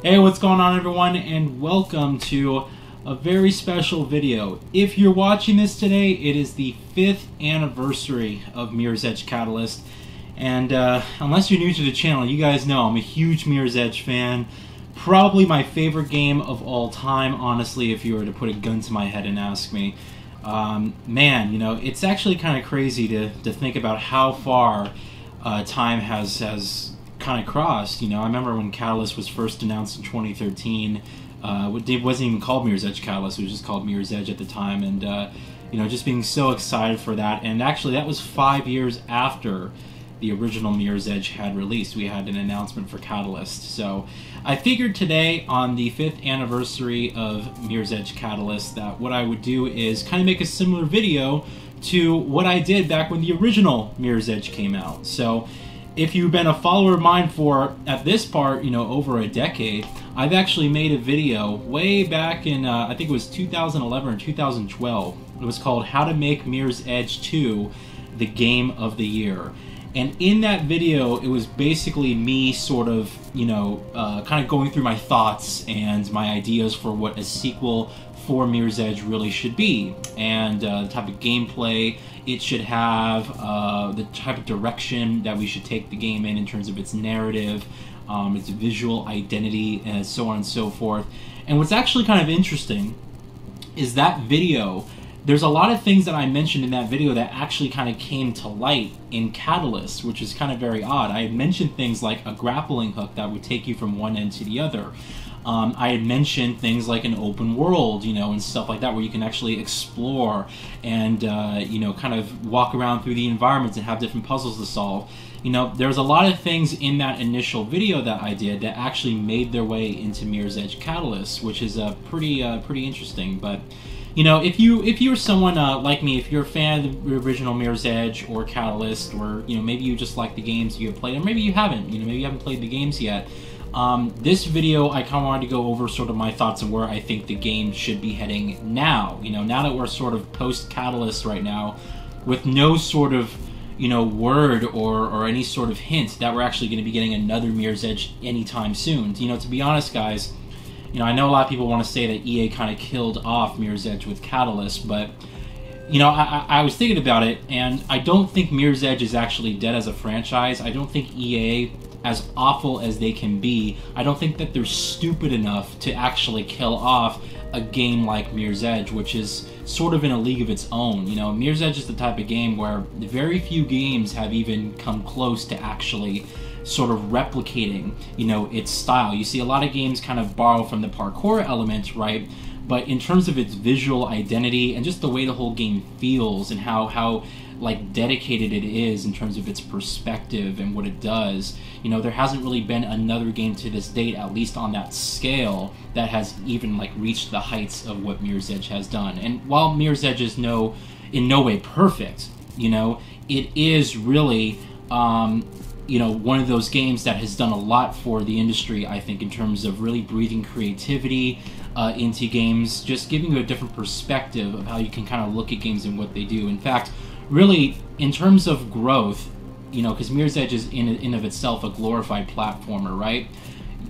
Hey, what's going on everyone, and welcome to a very special video. If you're watching this today, it is the 5th anniversary of Mirror's Edge Catalyst, and unless you're new to the channel, you guys know I'm a huge Mirror's Edge fan. Probably my favorite game of all time, honestly, if you were to put a gun to my head and ask me. Man, you know, it's actually kind of crazy to think about how far time has kind of crossed. You know, I remember when Catalyst was first announced in 2013. It wasn't even called Mirror's Edge Catalyst, it was just called Mirror's Edge at the time, and you know, just being so excited for that. And actually that was 5 years after the original Mirror's Edge had released. We had an announcement for Catalyst. So I figured today, on the 5th anniversary of Mirror's Edge Catalyst, that what I would do is kind of make a similar video to what I did back when the original Mirror's Edge came out. So if you've been a follower of mine for, at this part, you know, over a decade, I've actually made a video way back in, I think it was 2011 or 2012. It was called How to Make Mirror's Edge 2 the Game of the Year. And in that video, it was basically me sort of, you know, kind of going through my thoughts and my ideas for what a sequel for Mirror's Edge really should be, and the type of gameplay it should have, the type of direction that we should take the game in terms of its narrative, its visual identity, and so on and so forth. And what's actually kind of interesting is that video, there's a lot of things that I mentioned in that video that actually kind of came to light in Catalyst, which is kind of very odd. I had mentioned things like a grappling hook that would take you from one end to the other. I had mentioned things like an open world, you know, and stuff like that, where you can actually explore and, you know, kind of walk around through the environments and have different puzzles to solve. You know, there's a lot of things in that initial video that I did that actually made their way into Mirror's Edge Catalyst, which is pretty interesting. But you know, if you're someone like me, if you're a fan of the original Mirror's Edge or Catalyst, or you know, maybe you just like the games you have played, or maybe you haven't, you know, maybe you haven't played the games yet. This video, I kind of wanted to go over sort of my thoughts on where I think the game should be heading now. You know, now that we're sort of post-Catalyst right now, with no sort of, you know, word or any sort of hint that we're actually going to be getting another Mirror's Edge anytime soon. You know, to be honest, guys, you know, I know a lot of people want to say that EA kind of killed off Mirror's Edge with Catalyst, but you know, I was thinking about it, and I don't think Mirror's Edge is actually dead as a franchise. I don't think EA, as awful as they can be, I don't think that they're stupid enough to actually kill off a game like Mirror's Edge, which is sort of in a league of its own. You know, Mirror's Edge is the type of game where very few games have even come close to actually sort of replicating, you know, its style. You see a lot of games kind of borrow from the parkour element, right? But in terms of its visual identity and just the way the whole game feels and how like dedicated it is in terms of its perspective and what it does, you know, there hasn't really been another game to this date, at least on that scale, that has even like reached the heights of what Mirror's Edge has done. And while Mirror's Edge is in no way perfect, you know, it is really you know, one of those games that has done a lot for the industry, I think, in terms of really breathing creativity into games, just giving you a different perspective of how you can kind of look at games and what they do. In fact, really, in terms of growth, you know, because Mirror's Edge is in of itself a glorified platformer, right?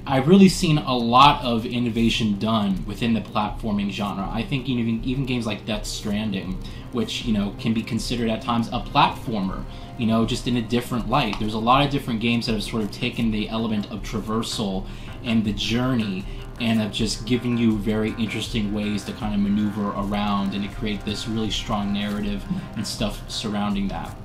I've really seen a lot of innovation done within the platforming genre. I think even games like Death Stranding, which, you know, can be considered at times a platformer, you know, just in a different light. There's a lot of different games that have sort of taken the element of traversal and the journey and have just given you very interesting ways to kind of maneuver around and to create this really strong narrative and stuff surrounding that.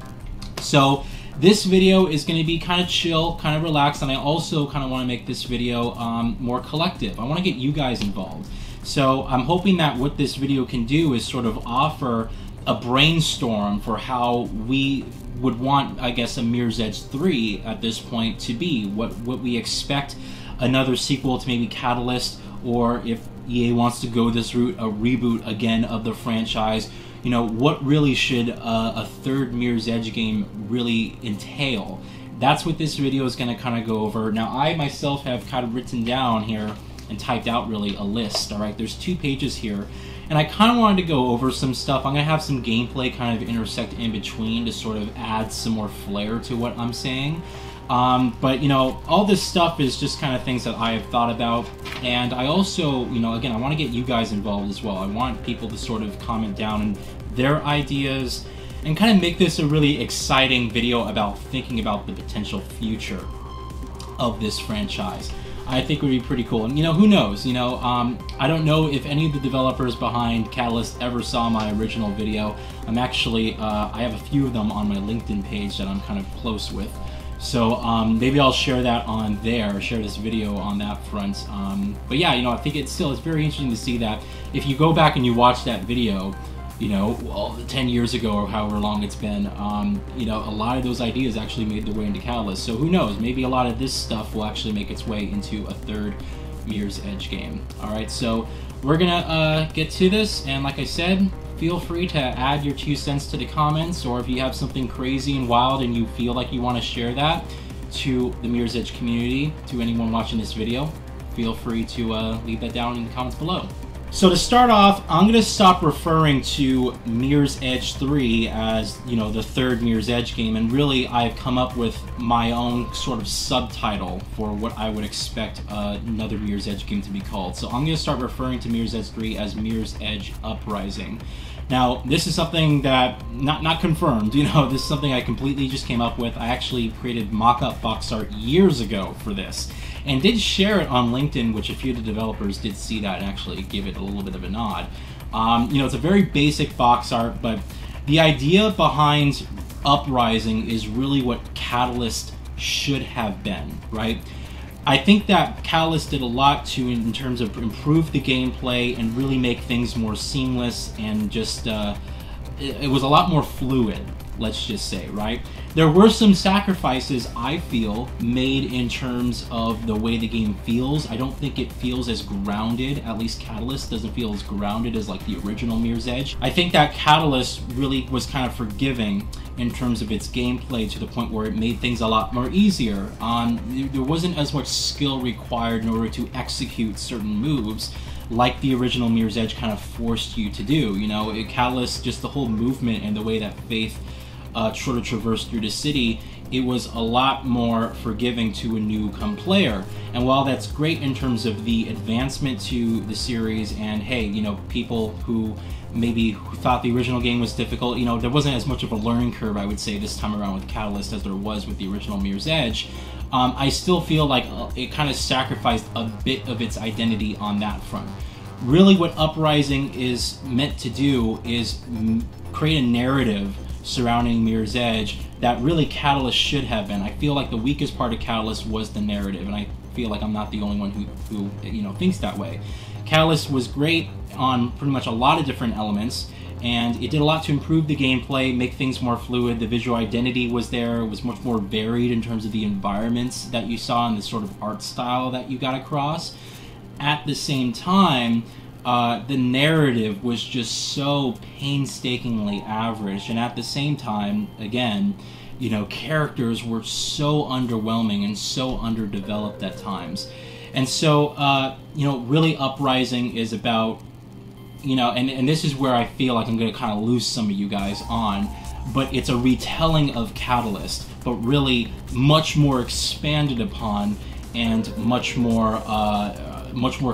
So this video is going to be kind of chill, kind of relaxed, and I also kind of want to make this video more collective. I want to get you guys involved. So I'm hoping that what this video can do is sort of offer a brainstorm for how we would want, I guess, a Mirror's Edge 3 at this point to be. What we expect another sequel to maybe Catalyst, or if EA wants to go this route, a reboot again of the franchise. You know, what really should a third Mirror's Edge game really entail? That's what this video is going to kind of go over. Now, I myself have kind of written down here and typed out really a list, all right? There's 2 pages here, and I kind of wanted to go over some stuff. I'm going to have some gameplay kind of intersect in between to sort of add some more flair to what I'm saying. But, you know, all this stuff is just kind of things that I have thought about. And I also, you know, again, I want to get you guys involved as well. I want people to sort of comment down on their ideas and kind of make this a really exciting video about thinking about the potential future of this franchise. I think it would be pretty cool. And, you know, who knows? You know, I don't know if any of the developers behind Catalyst ever saw my original video. I'm actually, I have a few of them on my LinkedIn page that I'm kind of close with. So maybe I'll share that on there, share this video on that front. But yeah, you know, I think it's very interesting to see that if you go back and you watch that video, you know, well, 10 years ago or however long it's been, you know, a lot of those ideas actually made their way into Catalyst. So who knows, maybe a lot of this stuff will actually make its way into a third Mirror's Edge game. Alright, so we're gonna get to this, and like I said, feel free to add your 2 cents to the comments, or if you have something crazy and wild and you feel like you want to share that to the Mirror's Edge community, to anyone watching this video, feel free to leave that down in the comments below. So to start off, I'm going to stop referring to Mirror's Edge 3 as, you know, the third Mirror's Edge game, and really I've come up with my own sort of subtitle for what I would expect another Mirror's Edge game to be called. So I'm going to start referring to Mirror's Edge 3 as Mirror's Edge Uprising. Now, this is something that, not confirmed, you know, this is something I completely just came up with. I actually created mock-up box art years ago for this, and did share it on LinkedIn, which a few of the developers did see that and actually give it a little bit of a nod. You know, it's a very basic box art, but the idea behind Uprising is really what Catalyst should have been, right? I think that Catalyst did a lot in terms of improve the gameplay and really make things more seamless, and just, it was a lot more fluid, let's just say, right? There were some sacrifices, I feel, made in terms of the way the game feels. I don't think it feels as grounded, at least Catalyst doesn't feel as grounded as like the original Mirror's Edge. I think that Catalyst really was kind of forgiving in terms of its gameplay, to the point where it made things a lot more easier. There wasn't as much skill required in order to execute certain moves like the original Mirror's Edge kind of forced you to do. You know, Catalyst, just the whole movement and the way that Faith sort of traversed through the city, it was a lot more forgiving to a newcomer player. And while that's great in terms of the advancement to the series, and hey, you know, people who maybe thought the original game was difficult, you know, there wasn't as much of a learning curve, I would say, this time around with Catalyst as there was with the original Mirror's Edge. I still feel like it kind of sacrificed a bit of its identity on that front. Really what Uprising is meant to do is create a narrative surrounding Mirror's Edge that really Catalyst should have been. I feel like the weakest part of Catalyst was the narrative, and I feel like I'm not the only one who you know, thinks that way. Catalyst was great on pretty much a lot of different elements, and it did a lot to improve the gameplay, make things more fluid. The visual identity was there, it was much more varied in terms of the environments that you saw and the sort of art style that you got across. At the same time, the narrative was just so painstakingly average, and at the same time, again, you know, characters were so underwhelming and so underdeveloped at times. And so, you know, really Uprising is about, you know, and this is where I feel like I'm going to kind of lose some of you guys on, but it's a retelling of Catalyst, but really much more expanded upon and much more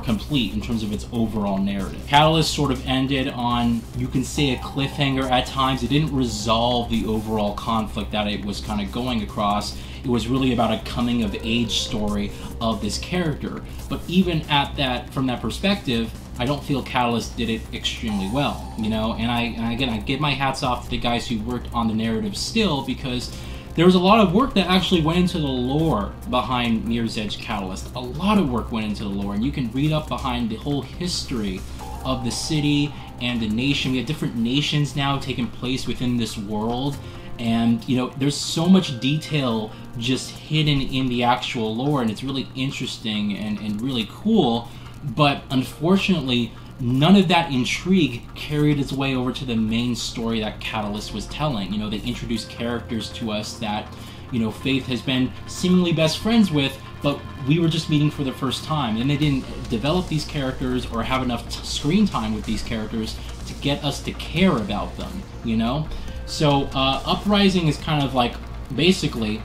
complete in terms of its overall narrative. Catalyst sort of ended on, you can say, a cliffhanger at times. It didn't resolve the overall conflict that it was kind of going across. It was really about a coming-of-age story of this character. But even at that, from that perspective, I don't feel Catalyst did it extremely well, you know? And again, I give my hats off to the guys who worked on the narrative still, because there was a lot of work that actually went into the lore behind Mirror's Edge Catalyst. A lot of work went into the lore, and you can read up behind the whole history of the city and the nation. We have different nations now taking place within this world, and, you know, there's so much detail just hidden in the actual lore, and it's really interesting and really cool. But unfortunately, none of that intrigue carried its way over to the main story that Catalyst was telling. You know, they introduced characters to us that, you know, Faith has been seemingly best friends with, but we were just meeting for the first time. And they didn't develop these characters or have enough screen time with these characters to get us to care about them, you know? So, Uprising is kind of like, basically,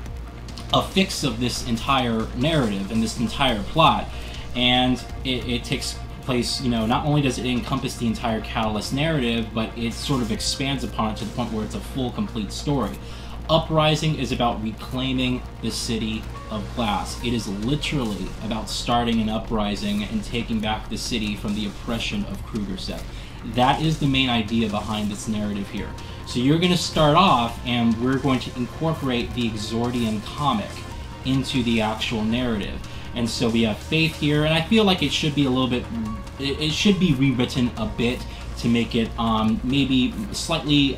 a fix of this entire narrative and this entire plot. And it takes place, not only does it encompass the entire Catalyst narrative, but it sort of expands upon it to the point where it's a full, complete story. Uprising is about reclaiming the city of glass. It is literally about starting an uprising and taking back the city from the oppression of Krugersec. That is the main idea behind this narrative here. So you're going to start off, and we're going to incorporate the Exordium comic into the actual narrative. And so we have Faith here, and I feel like it should be a little bit, it should be rewritten a bit to make it maybe slightly,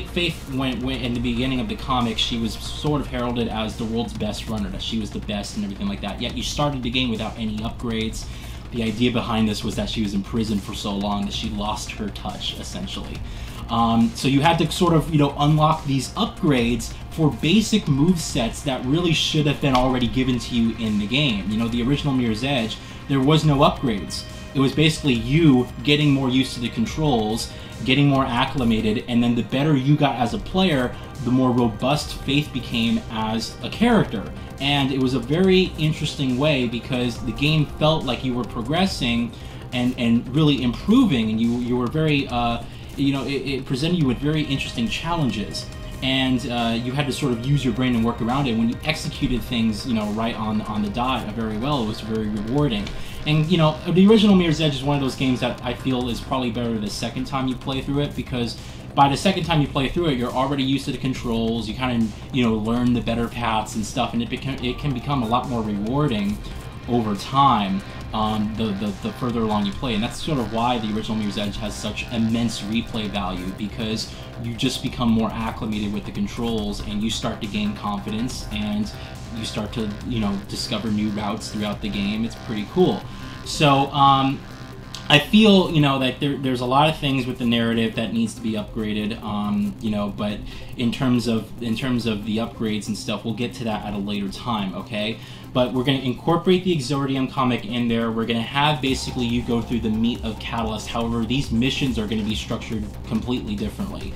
Faith when in the beginning of the comic, she was sort of heralded as the world's best runner, that she was the best and everything like that. Yet you started the game without any upgrades. The idea behind this was that she was in prison for so long that she lost her touch, essentially. So you had to sort of, unlock these upgrades for basic movesets that really should have been already given to you in the game. The original Mirror's Edge, there was no upgrades. It was basically you getting more used to the controls, getting more acclimated, and then the better you got as a player, the more robust Faith became as a character. And it was a very interesting way because the game felt like you were progressing and really improving, and you were very, it presented you with very interesting challenges. And you had to sort of use your brain and work around it. When you executed things, right on the dot very well, it was very rewarding. And, the original Mirror's Edge is one of those games that I feel is probably better the second time you play through it, because by the second time you play through it, you're already used to the controls, you kind of, learn the better paths and stuff, and it can become a lot more rewarding over time, the further along you play. And that's sort of why the original Mirror's Edge has such immense replay value, because you just become more acclimated with the controls, and you start to gain confidence, and you start to, discover new routes throughout the game. It's pretty cool. So, I feel, that there's a lot of things with the narrative that needs to be upgraded, but in terms of the upgrades and stuff, we'll get to that at a later time, okay? But we're going to incorporate the Exordium comic in there. We're going to have basically you go through the meat of Catalyst. However, these missions are going to be structured completely differently.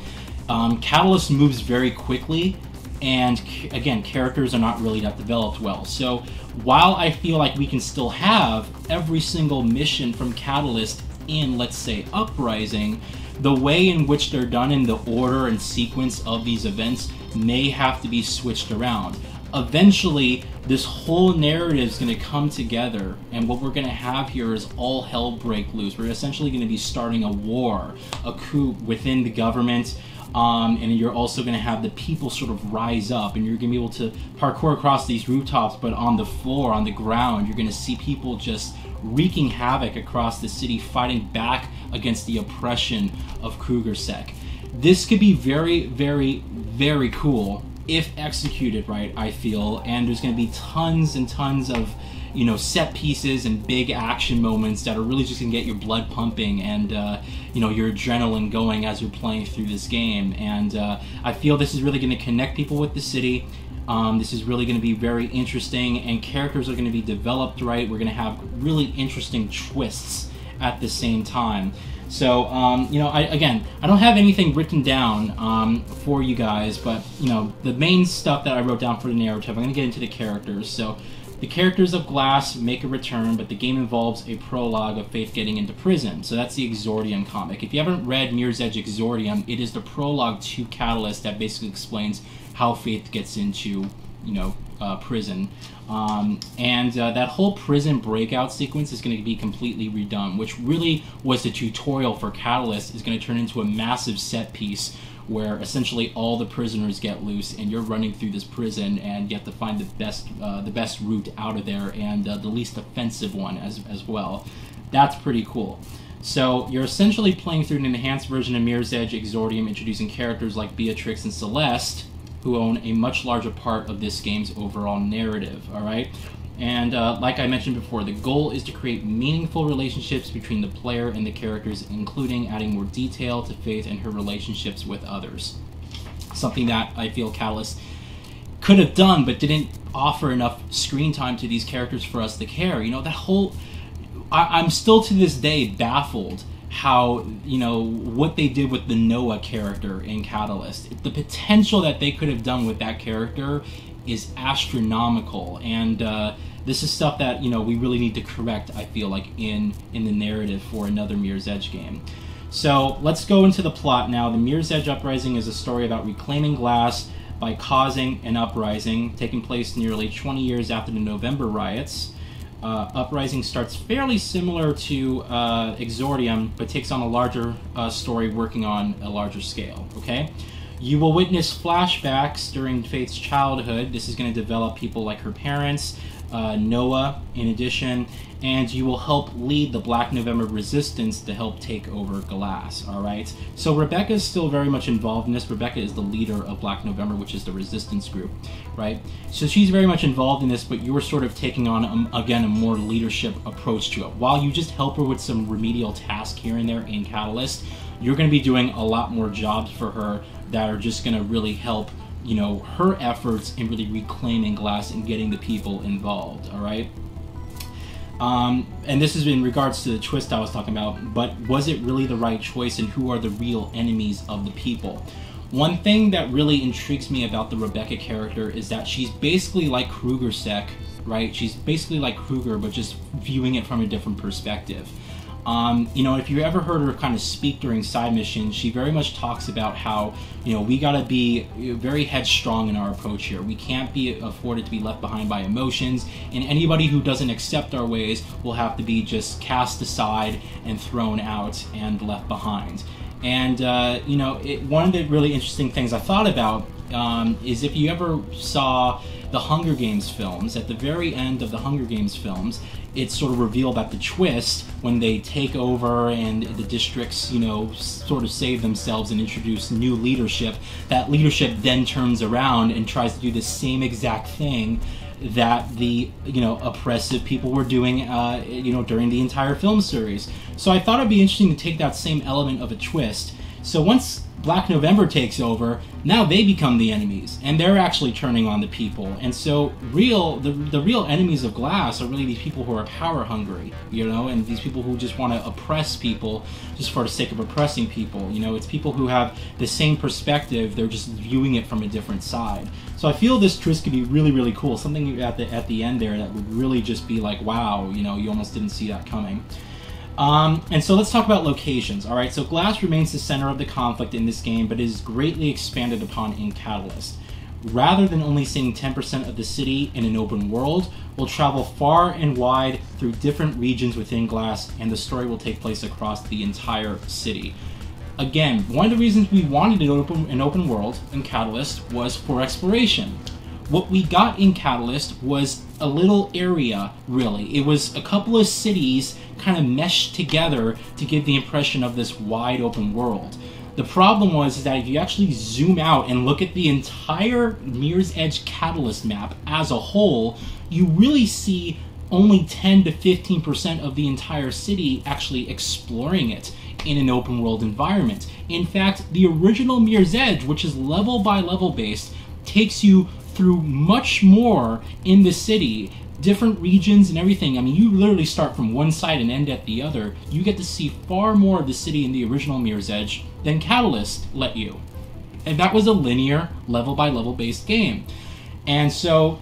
Catalyst moves very quickly, and again, characters are not really that developed well. So while I feel like we can still have every single mission from Catalyst in, let's say, Uprising, the way in which they're done in the order and sequence of these events may have to be switched around. Eventually, this whole narrative is going to come together, and what we're going to have here is all hell break loose. We're essentially going to be starting a war, a coup within the government. And you're also going to have the people sort of rise up, and you're going to be able to parkour across these rooftops, but on the floor, on the ground, you're going to see people just wreaking havoc across the city, fighting back against the oppression of Krugersec. This could be very, very, very cool if executed right, I feel, and there's going to be tons and tons of set pieces and big action moments that are really just going to get your blood pumping and, your adrenaline going as you're playing through this game. And I feel this is really going to connect people with the city. This is really going to be very interesting, and characters are going to be developed right. We're going to have really interesting twists at the same time. So, I don't have anything written down for you guys, but, the main stuff that I wrote down for the narrative, I'm going to get into the characters. So, the characters of Glass make a return, but the game involves a prologue of Faith getting into prison. So that's the Exordium comic. If you haven't read Mirror's Edge Exordium, it is the prologue to Catalyst that basically explains how Faith gets into, prison. That whole prison breakout sequence is going to be completely redone, which really was the tutorial for Catalyst. Is going to turn into a massive set piece where essentially all the prisoners get loose, and you're running through this prison, and you have to find the best route out of there, and the least offensive one as well. That's pretty cool. So you're essentially playing through an enhanced version of Mirror's Edge Exordium, introducing characters like Beatrix and Celeste, who own a much larger part of this game's overall narrative, alright? And like I mentioned before, the goal is to create meaningful relationships between the player and the characters, including adding more detail to Faith and her relationships with others. Something that I feel Catalyst could have done, but didn't offer enough screen time to these characters for us to care. That whole... I'm still to this day baffled how, what they did with the Noah character in Catalyst. The potential that they could have done with that character is astronomical, and this is stuff that, you know, we really need to correct, I feel like, in the narrative for another Mirror's Edge game. So let's go into the plot now. The Mirror's Edge Uprising is a story about reclaiming glass by causing an uprising taking place nearly 20 years after the November riots. Uprising starts fairly similar to Exordium, but takes on a larger story working on a larger scale, okay? You will witness flashbacks during Faith's childhood. This is going to develop people like her parents, Noah, in addition, and you will help lead the Black November resistance to help take over Glass, alright? So Rebecca is still very much involved in this. Rebecca is the leader of Black November, which is the resistance group, right? So she's very much involved in this, but you're sort of taking on, again, a more leadership approach to it. While you just help her with some remedial tasks here and there in Catalyst, you're going to be doing a lot more jobs for her that are just going to really help, you know, her efforts in really reclaiming Glass and getting the people involved, all right? And this is in regards to the twist I was talking about, but was it really the right choice, and who are the real enemies of the people? One thing that really intrigues me about the Rebecca character is that she's basically like Krugersek, right? She's basically like Kruger, but just viewing it from a different perspective. You know, if you ever heard her kind of speak during side missions, she very much talks about how, you know, we gotta be very headstrong in our approach here. We can't be afforded to be left behind by emotions, and anybody who doesn't accept our ways will have to be just cast aside and thrown out and left behind. And, you know, one of the really interesting things I thought about is if you ever saw the Hunger Games films, at the very end of the Hunger Games films, it's sort of revealed that the twist, when they take over and the districts, you know, sort of save themselves and introduce new leadership, that leadership then turns around and tries to do the same exact thing that the, you know, oppressive people were doing, you know, during the entire film series. So I thought it'd be interesting to take that same element of a twist. So once Black November takes over, now they become the enemies, and they're actually turning on the people. And so the real enemies of Glass are really these people who are power hungry, you know, and these people who just want to oppress people just for the sake of oppressing people. You know, it's people who have the same perspective, they're just viewing it from a different side. So I feel this twist could be really, really cool. Something at the end there that would really just be like, wow, you know, you almost didn't see that coming. And so let's talk about locations. All right, so Glass remains the center of the conflict in this game, but is greatly expanded upon in Catalyst. Rather than only seeing 10% of the city in an open world, we'll travel far and wide through different regions within Glass, and the story will take place across the entire city. Again, one of the reasons we wanted an open world in Catalyst was for exploration. What we got in Catalyst was a little area, really. It was a couple of cities kind of meshed together to give the impression of this wide open world. The problem was that if you actually zoom out and look at the entire Mirror's Edge Catalyst map as a whole, you really see only 10 to 15% of the entire city actually exploring it in an open world environment. In fact, the original Mirror's Edge, which is level by level based, takes you through much more in the city, different regions and everything. I mean, you literally start from one side and end at the other. You get to see far more of the city in the original Mirror's Edge than Catalyst let you. And that was a linear, level by level based game. And so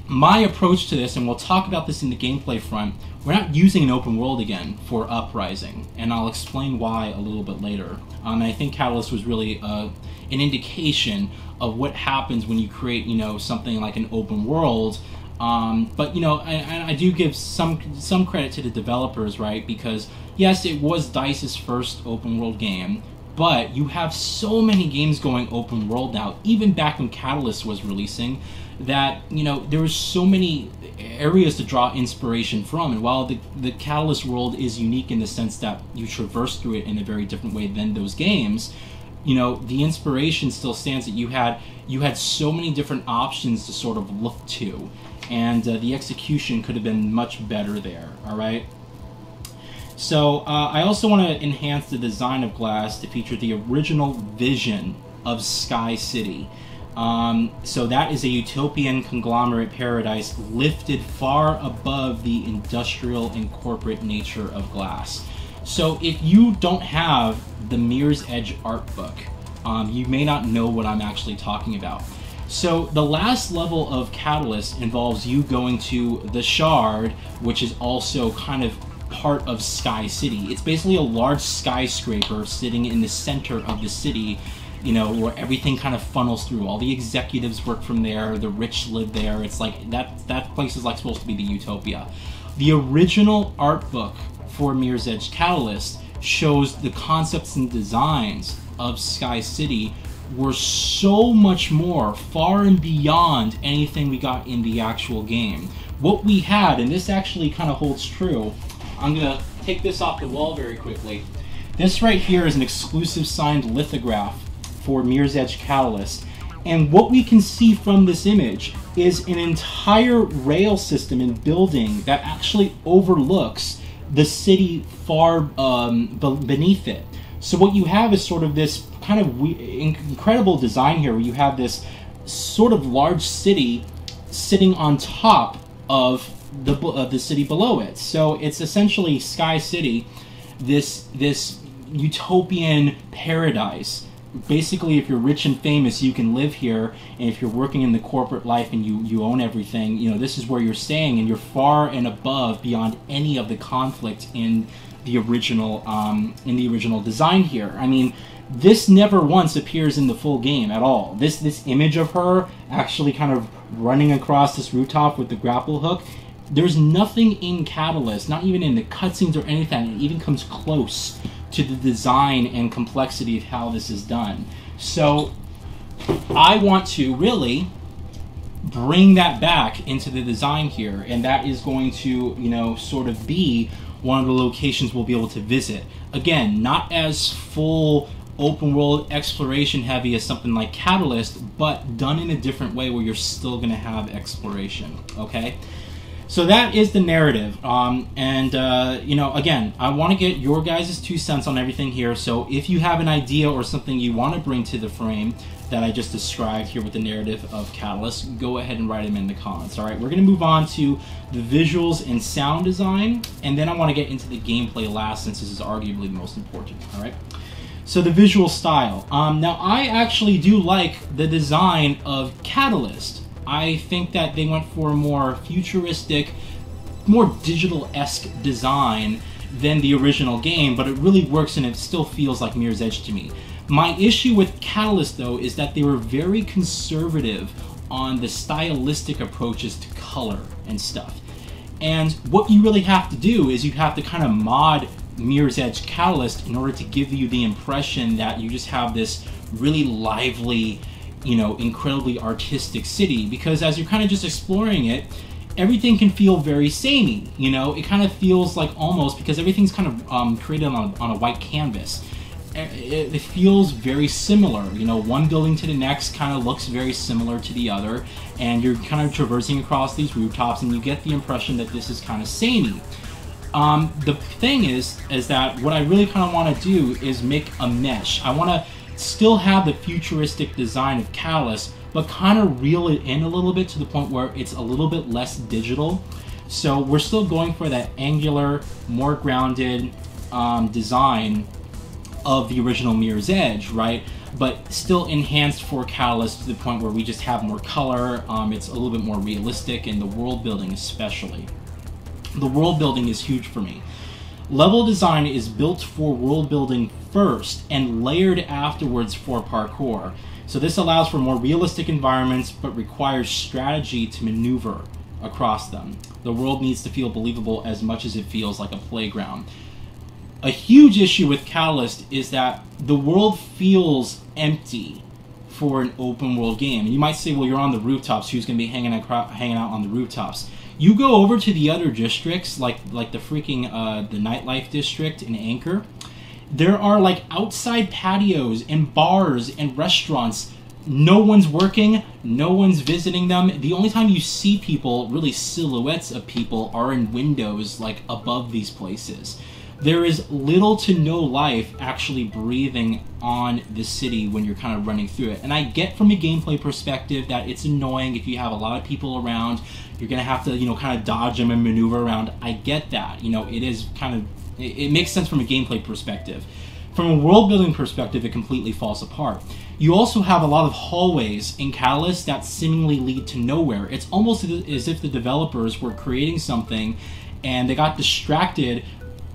my approach to this, and we'll talk about this in the gameplay front, we're not using an open world again for Uprising, and I'll explain why a little bit later. I think Catalyst was really an indication of what happens when you create, you know, something like an open world. But, you know, I do give some credit to the developers, right? Because, yes, it was DICE's first open world game, but you have so many games going open world now, even back when Catalyst was releasing, that, you know, there was so many areas to draw inspiration from. And while the Catalyst world is unique in the sense that you traverse through it in a very different way than those games, you know, the inspiration still stands that you had so many different options to sort of look to, and the execution could have been much better there, all right? So I also want to enhance the design of Glass to feature the original vision of Sky City. So that is a utopian conglomerate paradise lifted far above the industrial and corporate nature of Glass. So if you don't have the Mirror's Edge art book, you may not know what I'm actually talking about. So the last level of Catalyst involves you going to the Shard, which is also kind of part of Sky City. It's basically a large skyscraper sitting in the center of the city, you know, where everything kind of funnels through. All the executives work from there, the rich live there. It's like that place is like supposed to be the utopia. The original art book for Mirror's Edge Catalyst shows the concepts and designs of Sky City were so much more, far and beyond anything we got in the actual game. What we had, and this actually kind of holds true, I'm gonna take this off the wall very quickly. This right here is an exclusive signed lithograph for Mirror's Edge Catalyst. And what we can see from this image is an entire rail system and building that actually overlooks the city far beneath it. So what you have is sort of this kind of incredible design here, where you have this sort of large city sitting on top of the city below it. So it's essentially Sky City, this utopian paradise. Basically, if you're rich and famous, you can live here, and if you're working in the corporate life and you own everything, you know, this is where you're staying, and you're far and above beyond any of the conflict in the original design here. I mean, this never once appears in the full game at all. This image of her actually kind of running across this rooftop with the grapple hook, there's nothing in Catalyst, not even in the cutscenes or anything, that even comes close to the design and complexity of how this is done. So I want to really bring that back into the design here, and that is going to, you know, sort of be one of the locations we'll be able to visit. Again, not as full open world exploration heavy as something like Catalyst, but done in a different way where you're still going to have exploration, okay? So that is the narrative, you know, again, I want to get your guys' 2 cents on everything here. So if you have an idea or something you want to bring to the frame that I just described here with the narrative of Catalyst, go ahead and write them in the comments. All right, we're going to move on to the visuals and sound design, and then I want to get into the gameplay last, since this is arguably the most important. All right. So the visual style. Now I actually do like the design of Catalyst. I think that they went for a more futuristic, more digital-esque design than the original game, but it really works and it still feels like Mirror's Edge to me. My issue with Catalyst, though, is that they were very conservative on the stylistic approaches to color and stuff. And what you really have to do is you have to kind of mod Mirror's Edge Catalyst in order to give you the impression that you just have this really lively, you know, incredibly artistic city, because as you're kind of just exploring it, everything can feel very samey, you know. It kind of feels like, almost, because everything's kind of created on a white canvas, it feels very similar, you know. One building to the next kind of looks very similar to the other, and you're kind of traversing across these rooftops, and you get the impression that this is kind of samey. The thing is that what I really kind of want to do is make a mesh. I want to still have the futuristic design of Catalyst, but kind of reel it in a little bit to the point where it's a little bit less digital. So we're still going for that angular, more grounded design of the original Mirror's Edge, right? But still enhanced for Catalyst to the point where we just have more color. It's a little bit more realistic, and the world building especially. The world building is huge for me. Level design is built for world building first and layered afterwards for parkour. So this allows for more realistic environments, but requires strategy to maneuver across them. The world needs to feel believable as much as it feels like a playground. A huge issue with Catalyst is that the world feels empty for an open world game. And you might say, well, you're on the rooftops, who's going to be hanging out on the rooftops? You go over to the other districts, like the freaking the nightlife district in Anchor. There are like outside patios and bars and restaurants. No one's working, no one's visiting them. The only time you see people, really silhouettes of people, are in windows like above these places. There is little to no life actually breathing on the city when you're kind of running through it. And I get from a gameplay perspective that it's annoying if you have a lot of people around. You're going to have to, you know, kind of dodge them and maneuver around. I get that. You know, it is kind of, it makes sense from a gameplay perspective. from a world building perspective, it completely falls apart. You also have a lot of hallways in Catalyst that seemingly lead to nowhere. It's almost as if the developers were creating something and they got distracted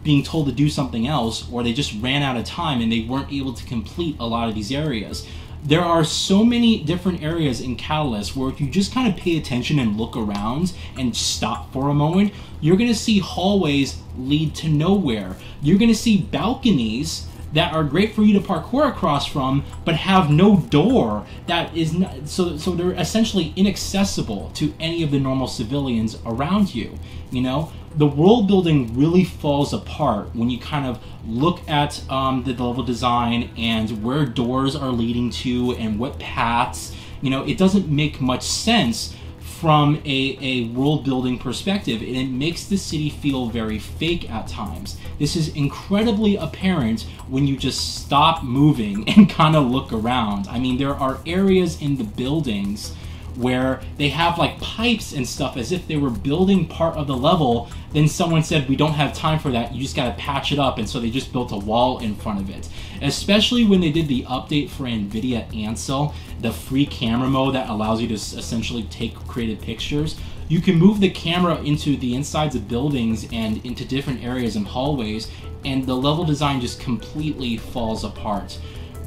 being told to do something else, or they just ran out of time and they weren't able to complete a lot of these areas. There are so many different areas in Catalyst where if you just kind of pay attention and look around and stop for a moment, you're going to see hallways lead to nowhere. You're going to see balconies that are great for you to parkour across from, but have no door. That is not, so they're essentially inaccessible to any of the normal civilians around you. You know, the world building really falls apart when you kind of look at the level design and where doors are leading to and what paths. You know, it doesn't make much sense from a world building perspective, and it makes the city feel very fake at times. This is incredibly apparent when you just stop moving and kind of look around. I mean, there are areas in the buildings where they have like pipes and stuff as if they were building part of the level. Then someone said, we don't have time for that, you just gotta patch it up, and so they just built a wall in front of it. Especially when they did the update for NVIDIA Ansel, the free camera mode that allows you to essentially take creative pictures. You can move the camera into the insides of buildings and into different areas and hallways, and the level design just completely falls apart.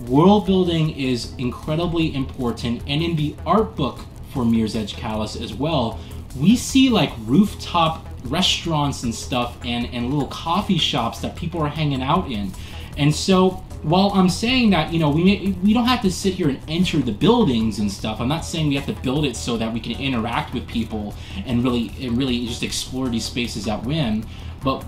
World building is incredibly important, and in the art book for Mirror's Edge Catalyst as well, we see like rooftop restaurants and stuff and little coffee shops that people are hanging out in. And so while I'm saying that, you know, we don't have to sit here and enter the buildings and stuff. I'm not saying we have to build it so that we can interact with people and really just explore these spaces at whim, but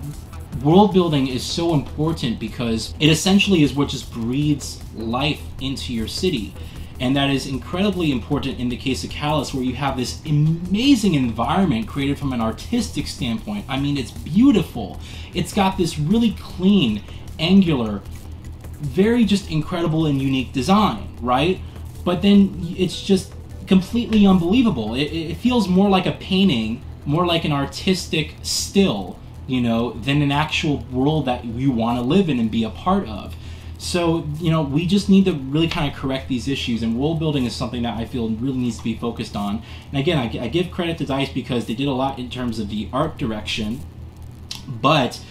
world building is so important because it essentially is what just breathes life into your city. And that is incredibly important in the case of Catalyst, where you have this amazing environment created from an artistic standpoint. I mean, it's beautiful. It's got this really clean, angular, very just incredible and unique design, right? But then it's just completely unbelievable. It feels more like a painting, more like an artistic still, you know, than an actual world that you want to live in and be a part of. So, you know, we just need to really kind of correct these issues, and world building is something that I feel really needs to be focused on. And again, I give credit to DICE because they did a lot in terms of the art direction, but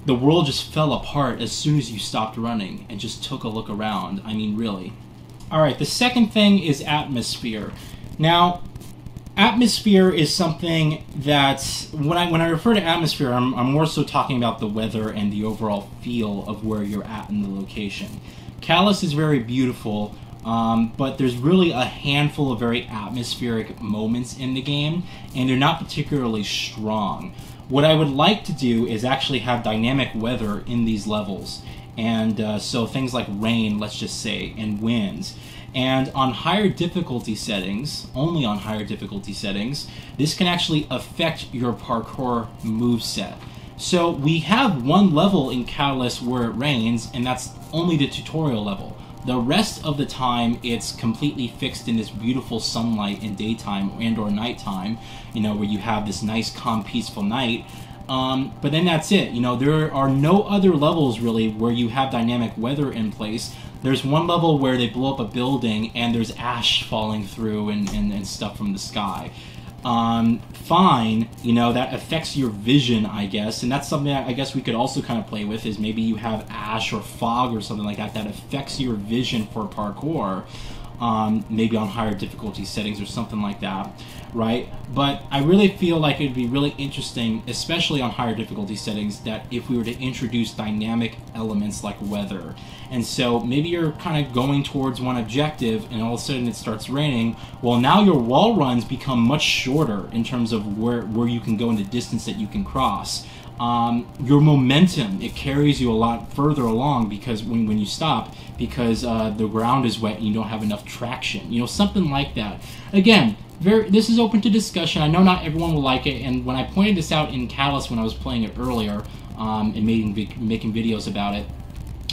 the world just fell apart as soon as you stopped running and just took a look around. I mean, really. Alright, the second thing is atmosphere. Now, atmosphere is something that, when I refer to atmosphere, I'm more so talking about the weather and the overall feel of where you're at in the location. Catalyst is very beautiful, but there's really a handful of very atmospheric moments in the game, and they're not particularly strong. What I would like to do is actually have dynamic weather in these levels, and so things like rain, let's just say, and winds. And on higher difficulty settings, only on higher difficulty settings, this can actually affect your parkour moveset. So we have one level in Catalyst where it rains, and that's only the tutorial level. The rest of the time, it's completely fixed in this beautiful sunlight in daytime and or nighttime, you know, where you have this nice, calm, peaceful night. But then that's it. You know, there are no other levels really where you have dynamic weather in place. There's one level where they blow up a building and there's ash falling through and stuff from the sky. Fine, you know, that affects your vision, I guess, and that's something that I guess we could also kind of play with, is maybe you have ash or fog or something like that that affects your vision for parkour, maybe on higher difficulty settings or something like that, right? But I really feel like it'd be really interesting, especially on higher difficulty settings, that if we were to introduce dynamic elements like weather. And so maybe you're kind of going towards one objective and all of a sudden it starts raining. Well, now your wall runs become much shorter in terms of where you can go and the distance that you can cross. Your momentum, it carries you a lot further along because when you stop, because the ground is wet and you don't have enough traction, you know, something like that. Again, this is open to discussion. I know not everyone will like it, and when I pointed this out in Catalyst when I was playing it earlier and making videos about it,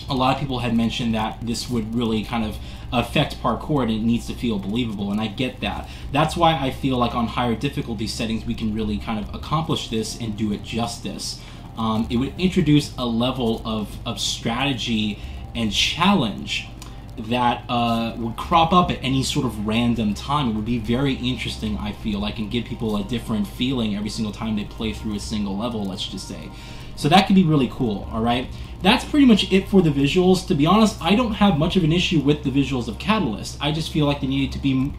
a lot of people had mentioned that this would really kind of affect parkour and it needs to feel believable, and I get that. That's why I feel like on higher difficulty settings we can really kind of accomplish this and do it justice. It would introduce a level of strategy and challenge that would crop up at any sort of random time. It would be very interesting, I feel like, and give people a different feeling every single time they play through a single level, let's just say. So that could be really cool, alright? That's pretty much it for the visuals. To be honest, I don't have much of an issue with the visuals of Catalyst. I just feel like they needed to be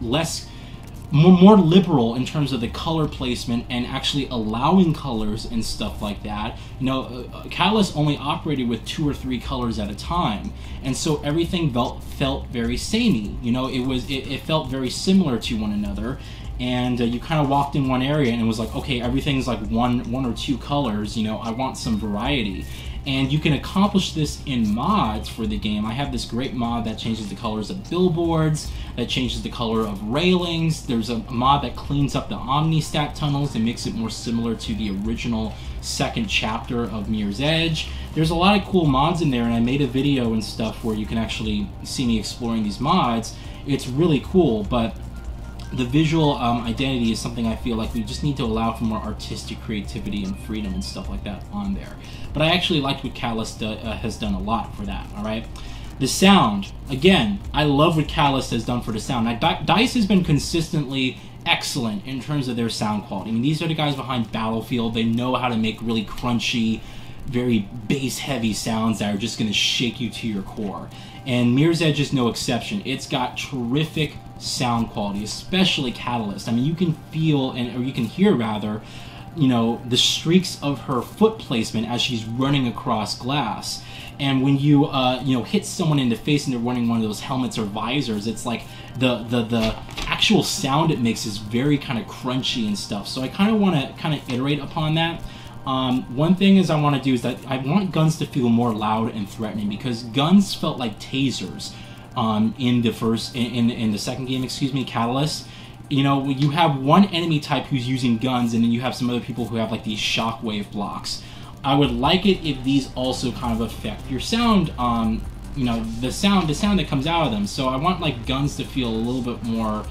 more liberal in terms of the color placement and actually allowing colors and stuff like that. You know, Catalyst only operated with 2 or 3 colors at a time, and so everything felt very samey. You know, it felt very similar to one another, and you kind of walked in one area and it was like, okay, everything's like one or 2 colors. You know, I want some variety. And you can accomplish this in mods for the game. I have this great mod that changes the colors of billboards, that changes the color of railings. There's a mod that cleans up the Omnistat tunnels and makes it more similar to the original second chapter of Mirror's Edge. There's a lot of cool mods in there, and I made a video and stuff where you can actually see me exploring these mods. It's really cool, but the visual identity is something I feel like we just need to allow for more artistic creativity and freedom and stuff like that on there. But I actually liked what Catalyst has done a lot for that, alright? The sound, again, I love what Catalyst has done for the sound. Now, DICE has been consistently excellent in terms of their sound quality. I mean, these are the guys behind Battlefield. They know how to make really crunchy, very bass-heavy sounds that are just going to shake you to your core. And Mirror's Edge is no exception. It's got terrific sound quality, especially Catalyst. I mean, you can feel, or you can hear rather, you know, the streaks of her foot placement as she's running across glass. And when you you know, hit someone in the face and they're wearing one of those helmets or visors, it's like the actual sound it makes is very kind of crunchy and stuff. So I kind of want to kind of iterate upon that. One thing is I want to do is that I want guns to feel more loud and threatening, because guns felt like tasers in the second game, excuse me, Catalyst. You know, you have one enemy type who's using guns, and then you have some other people who have like these shockwave blocks. I would like it if these also kind of affect your sound, you know, the sound that comes out of them. So I want like guns to feel a little bit more,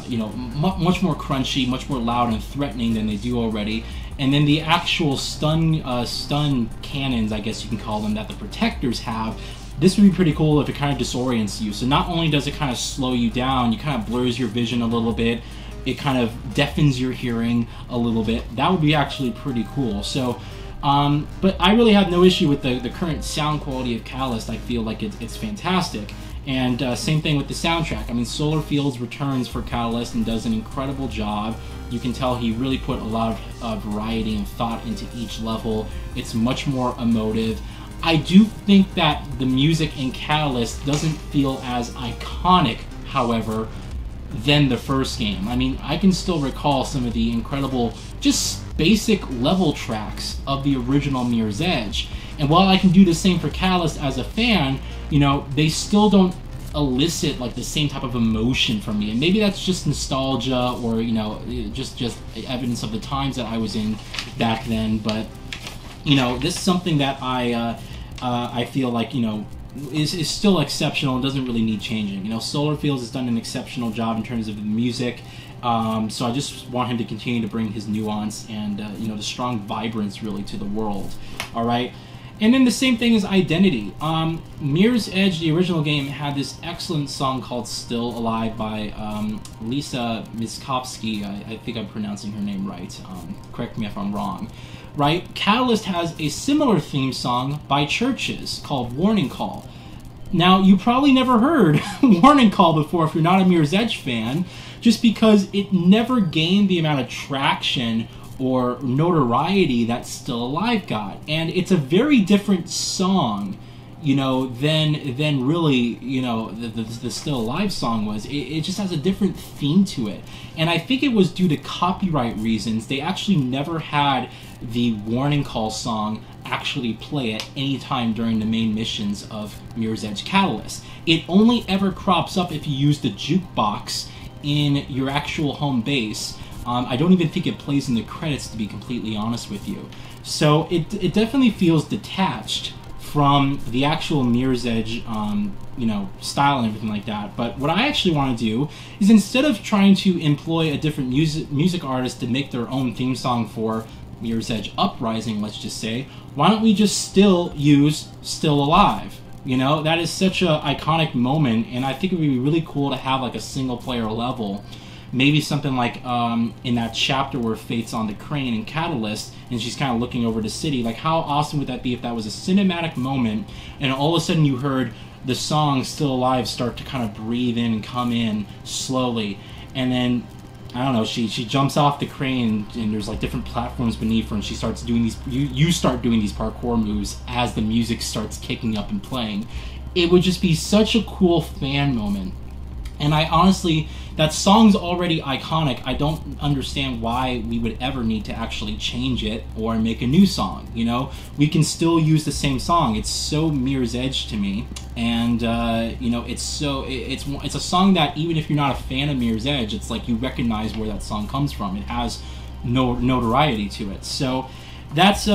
you know, much more crunchy, much more loud and threatening than they do already. And then the actual stun cannons, I guess you can call them, that the protectors have. This would be pretty cool if it kind of disorients you. So not only does it kind of slow you down, you kind of blurs your vision a little bit. It kind of deafens your hearing a little bit. That would be actually pretty cool. So, but I really have no issue with the current sound quality of Catalyst. I feel like it's fantastic. And same thing with the soundtrack. I mean, Solar Fields returns for Catalyst and does an incredible job. You can tell he really put a lot of variety and thought into each level. It's much more emotive. I do think that the music in Catalyst doesn't feel as iconic, however, than the first game. I mean, I can still recall some of the incredible, just basic level tracks of the original Mirror's Edge. And while I can do the same for Catalyst as a fan, you know, they still don't elicit like the same type of emotion from me. And maybe that's just nostalgia, or, you know, just evidence of the times that I was in back then. But, you know, this is something that I feel like, you know, is still exceptional and doesn't really need changing. You know, Solar Fields has done an exceptional job in terms of the music. So I just want him to continue to bring his nuance and, you know, the strong vibrance really to the world. All right. And then the same thing is identity. Mirror's Edge, the original game, had this excellent song called Still Alive by Lisa Miskovsky. I think I'm pronouncing her name right. Correct me if I'm wrong. Right? Catalyst has a similar theme song by Churches called Warning Call. Now, you probably never heard Warning Call before if you're not a Mirror's Edge fan, just because it never gained the amount of traction or notoriety that Still Alive got. And it's a very different song, you know, than really, you know, the Still Alive song was. It just has a different theme to it. And I think it was due to copyright reasons. They actually never had the Warning Call song actually play at any time during the main missions of Mirror's Edge Catalyst. It only ever crops up if you use the jukebox in your actual home base. I don't even think it plays in the credits, to be completely honest with you. So it definitely feels detached from the actual Mirror's Edge, you know, style and everything like that. But what I actually want to do is, instead of trying to employ a different music artist to make their own theme song for Mirror's Edge Uprising, let's just say, why don't we just still use Still Alive? You know, that is such a iconic moment, and I think it would be really cool to have like a single player level. Maybe something like in that chapter where Fate's on the crane in Catalyst and she's kind of looking over the city. Like, how awesome would that be if that was a cinematic moment and all of a sudden you heard the song Still Alive start to kind of breathe in and come in slowly, and then I don't know, she jumps off the crane and there's like different platforms beneath her and she starts doing these, you start doing these parkour moves as the music starts kicking up and playing. It would just be such a cool fan moment. And I honestly, that song's already iconic. I don't understand why we would ever need to actually change it or make a new song, you know? We can still use the same song. It's so Mirror's Edge to me. And, you know, it's a song that even if you're not a fan of Mirror's Edge, it's like you recognize where that song comes from. It has notoriety to it. So that's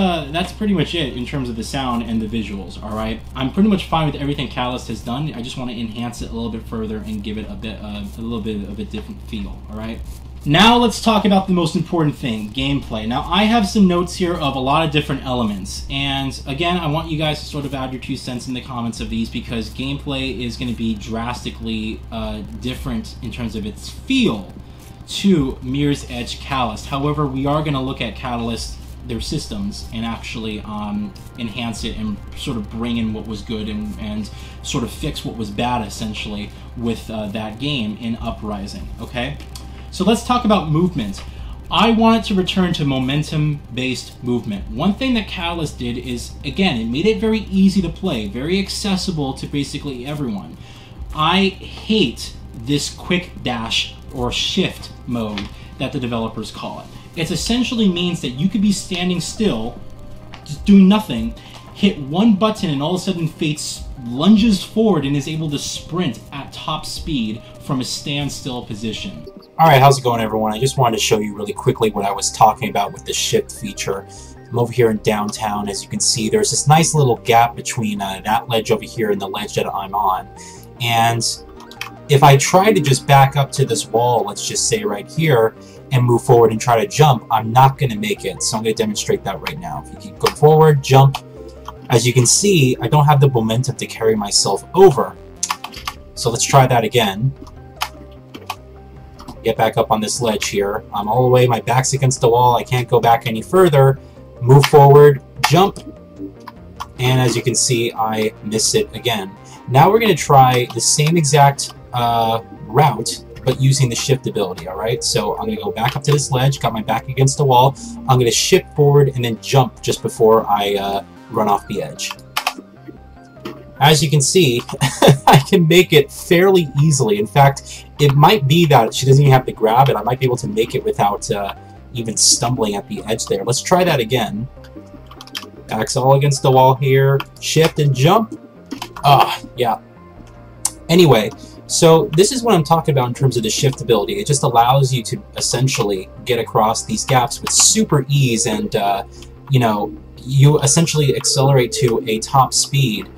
pretty much it in terms of the sound and the visuals, alright? I'm pretty much fine with everything Catalyst has done. I just want to enhance it a little bit further and give it a little bit of a different feel, alright? Now let's talk about the most important thing, gameplay. Now I have some notes here of a lot of different elements, and again, I want you guys to sort of add your 2 cents in the comments of these because gameplay is going to be drastically different in terms of its feel to Mirror's Edge Catalyst. However, we are going to look at Catalyst, their systems, and actually enhance it and sort of bring in what was good and sort of fix what was bad, essentially, with that game in Uprising, okay? So let's talk about movement. I wanted to return to momentum-based movement. One thing that Catalyst did is, again, it made it very easy to play, very accessible to basically everyone. I hate this quick dash or shift mode that the developers call it. It essentially means that you could be standing still, just doing nothing, hit one button, and all of a sudden Fate lunges forward and is able to sprint at top speed from a standstill position. Alright, how's it going, everyone? I just wanted to show you really quickly what I was talking about with the shift feature. I'm over here in downtown. As you can see, there's this nice little gap between that ledge over here and the ledge that I'm on. And if I try to just back up to this wall, let's just say right here, and move forward and try to jump, I'm not going to make it. So I'm going to demonstrate that right now. If you keep going forward, jump. As you can see, I don't have the momentum to carry myself over. So let's try that again. Get back up on this ledge here. I'm all the way, my back's against the wall. I can't go back any further. Move forward, jump. And as you can see, I miss it again. Now we're going to try the same exact route, but using the shift ability, alright? So I'm going to go back up to this ledge, got my back against the wall. I'm going to shift forward and then jump just before I run off the edge. As you can see, I can make it fairly easily. In fact, it might be that she doesn't even have to grab it. I might be able to make it without even stumbling at the edge there. Let's try that again. Back's all against the wall here. Shift and jump. Yeah. Anyway, so this is what I'm talking about in terms of the shift ability. It just allows you to essentially get across these gaps with super ease, and you know, you essentially accelerate to a top speed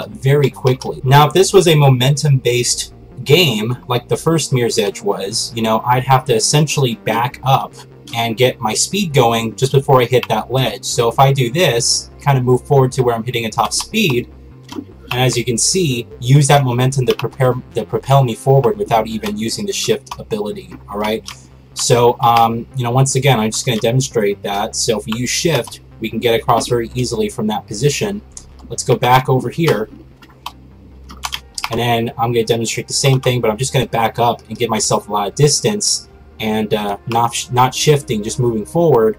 very quickly. Now, if this was a momentum-based game, like the first Mirror's Edge was, you know, I'd have to essentially back up and get my speed going just before I hit that ledge. So if I do this, kind of move forward to where I'm hitting a top speed, and as you can see, use that momentum to propel me forward without even using the shift ability, alright? So, you know, once again, I'm just going to demonstrate that. So if we use shift, we can get across very easily from that position. Let's go back over here. And then I'm going to demonstrate the same thing, but I'm just going to back up and give myself a lot of distance and not shifting, just moving forward.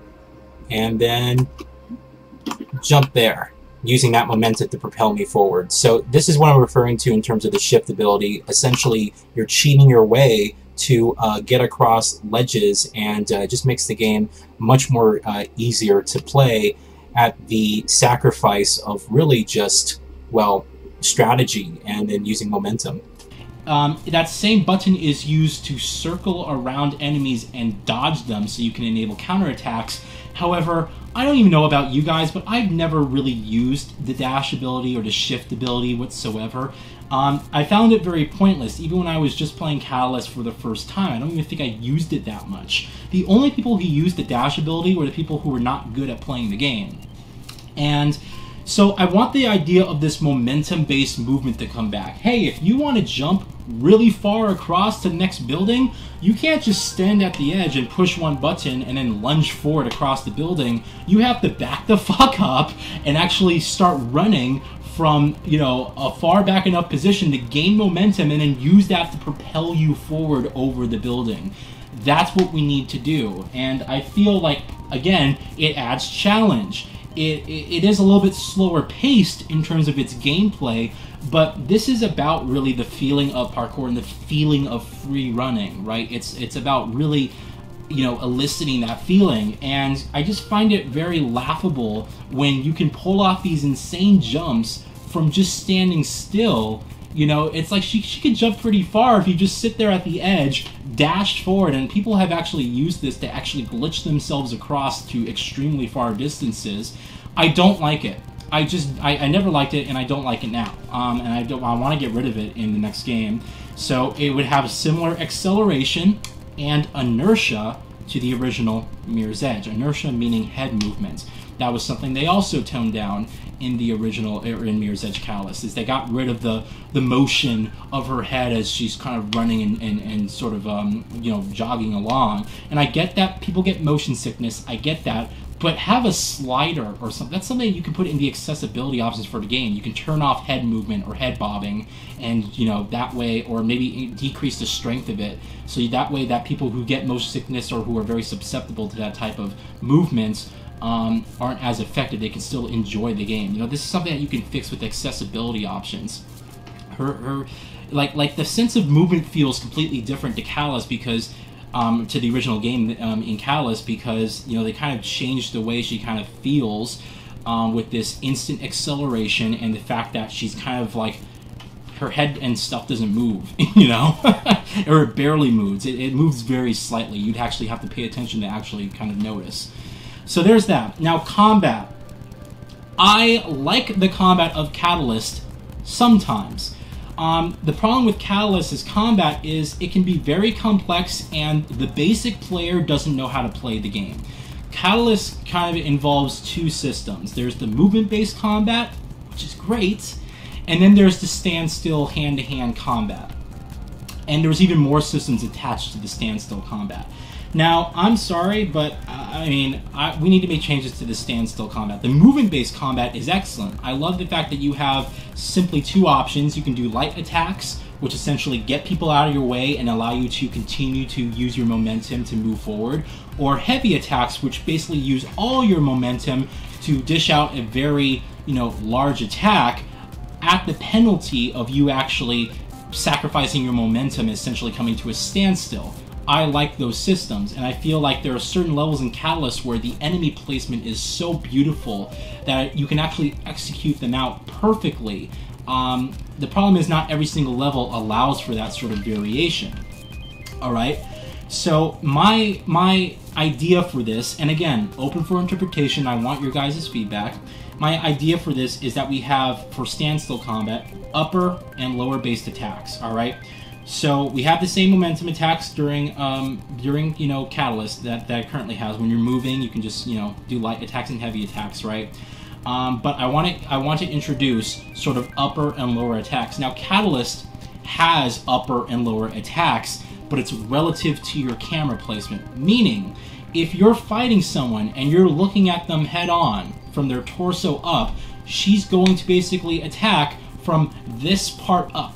And then jump there, using that momentum to propel me forward. So this is what I'm referring to in terms of the shift ability. Essentially, you're cheating your way to get across ledges, and just makes the game much more easier to play at the sacrifice of really just, well, strategy and then using momentum. That same button is used to circle around enemies and dodge them so you can enable counterattacks. However, I don't even know about you guys, but I've never really used the dash ability or the shift ability whatsoever. I found it very pointless, even when I was just playing Catalyst for the first time. I don't even think I used it that much. The only people who used the dash ability were the people who were not good at playing the game. And So I want the idea of this momentum-based movement to come back. Hey, if you want to jump really far across to the next building, you can't just stand at the edge and push one button and then lunge forward across the building. You have to back the fuck up and actually start running from, you know, a far back enough position to gain momentum and then use that to propel you forward over the building. That's what we need to do. And I feel like, again, it adds challenge. It is a little bit slower paced in terms of its gameplay, but this is about really the feeling of parkour and the feeling of free running, right? It's about really, you know, eliciting that feeling. And I just find it very laughable when you can pull off these insane jumps from just standing still. You know, it's like she could jump pretty far if you just sit there at the edge, dash forward, and people have actually used this to actually glitch themselves across to extremely far distances. I don't like it. I never liked it, and I don't like it now. And I want to get rid of it in the next game. So it would have a similar acceleration and inertia to the original Mirror's Edge. Inertia meaning head movement. That was something they also toned down in the original, or in Mirror's Edge Catalyst, is they got rid of the motion of her head as she's kind of running and sort of, you know, jogging along. And I get that people get motion sickness, I get that, but have a slider or something. That's something you can put in the accessibility options for the game. You can turn off head movement or head bobbing, and, you know, that way, or maybe decrease the strength of it, so that way that people who get motion sickness or who are very susceptible to that type of movements aren't as affected. They can still enjoy the game. You know, this is something that you can fix with accessibility options. Like the sense of movement feels completely different to Catalyst because to the original game in Catalyst, because, you know, they kind of changed the way she kind of feels with this instant acceleration and the fact that she's kind of like, her head and stuff doesn't move, you know, or it barely moves. It moves very slightly. You'd actually have to pay attention to actually kind of notice. So there's that. Now, combat. I like the combat of Catalyst sometimes. The problem with Catalyst's combat is it can be very complex and the basic player doesn't know how to play the game. Catalyst kind of involves two systems. There's the movement-based combat, which is great, and then there's the standstill hand-to-hand combat. And there's even more systems attached to the standstill combat. Now, I'm sorry, but I mean, we need to make changes to the standstill combat. The movement-based combat is excellent. I love the fact that you have simply two options. You can do light attacks, which essentially get people out of your way and allow you to continue to use your momentum to move forward, or heavy attacks, which basically use all your momentum to dish out a very, you know, large attack at the penalty of you actually sacrificing your momentum, essentially coming to a standstill. I like those systems, and I feel like there are certain levels in Catalyst where the enemy placement is so beautiful that you can actually execute them out perfectly. The problem is not every single level allows for that sort of variation. Alright, so my idea for this, and again, open for interpretation, I want your guys' feedback. My idea for this is that we have, for standstill combat, upper and lower based attacks, alright? So we have the same momentum attacks during you know, Catalyst that it currently has. When you're moving, you can just, you know, do light attacks and heavy attacks, right? But I want to introduce sort of upper and lower attacks. Now, Catalyst has upper and lower attacks, but it's relative to your camera placement. Meaning, if you're fighting someone and you're looking at them head on from their torso up, she's going to basically attack from this part up.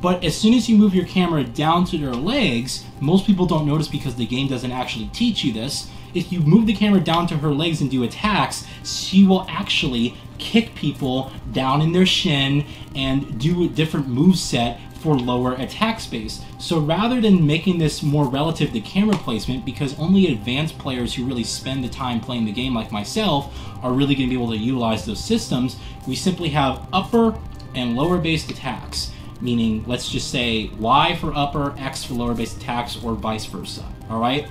But as soon as you move your camera down to their legs, most people don't notice because the game doesn't actually teach you this. If you move the camera down to her legs and do attacks, she will actually kick people down in their shin and do a different moveset for lower attack space. So rather than making this more relative to camera placement, because only advanced players who really spend the time playing the game like myself are really going to be able to utilize those systems, we simply have upper and lower based attacks. Meaning, let's just say Y for upper, X for lower base attacks, or vice versa. Alright?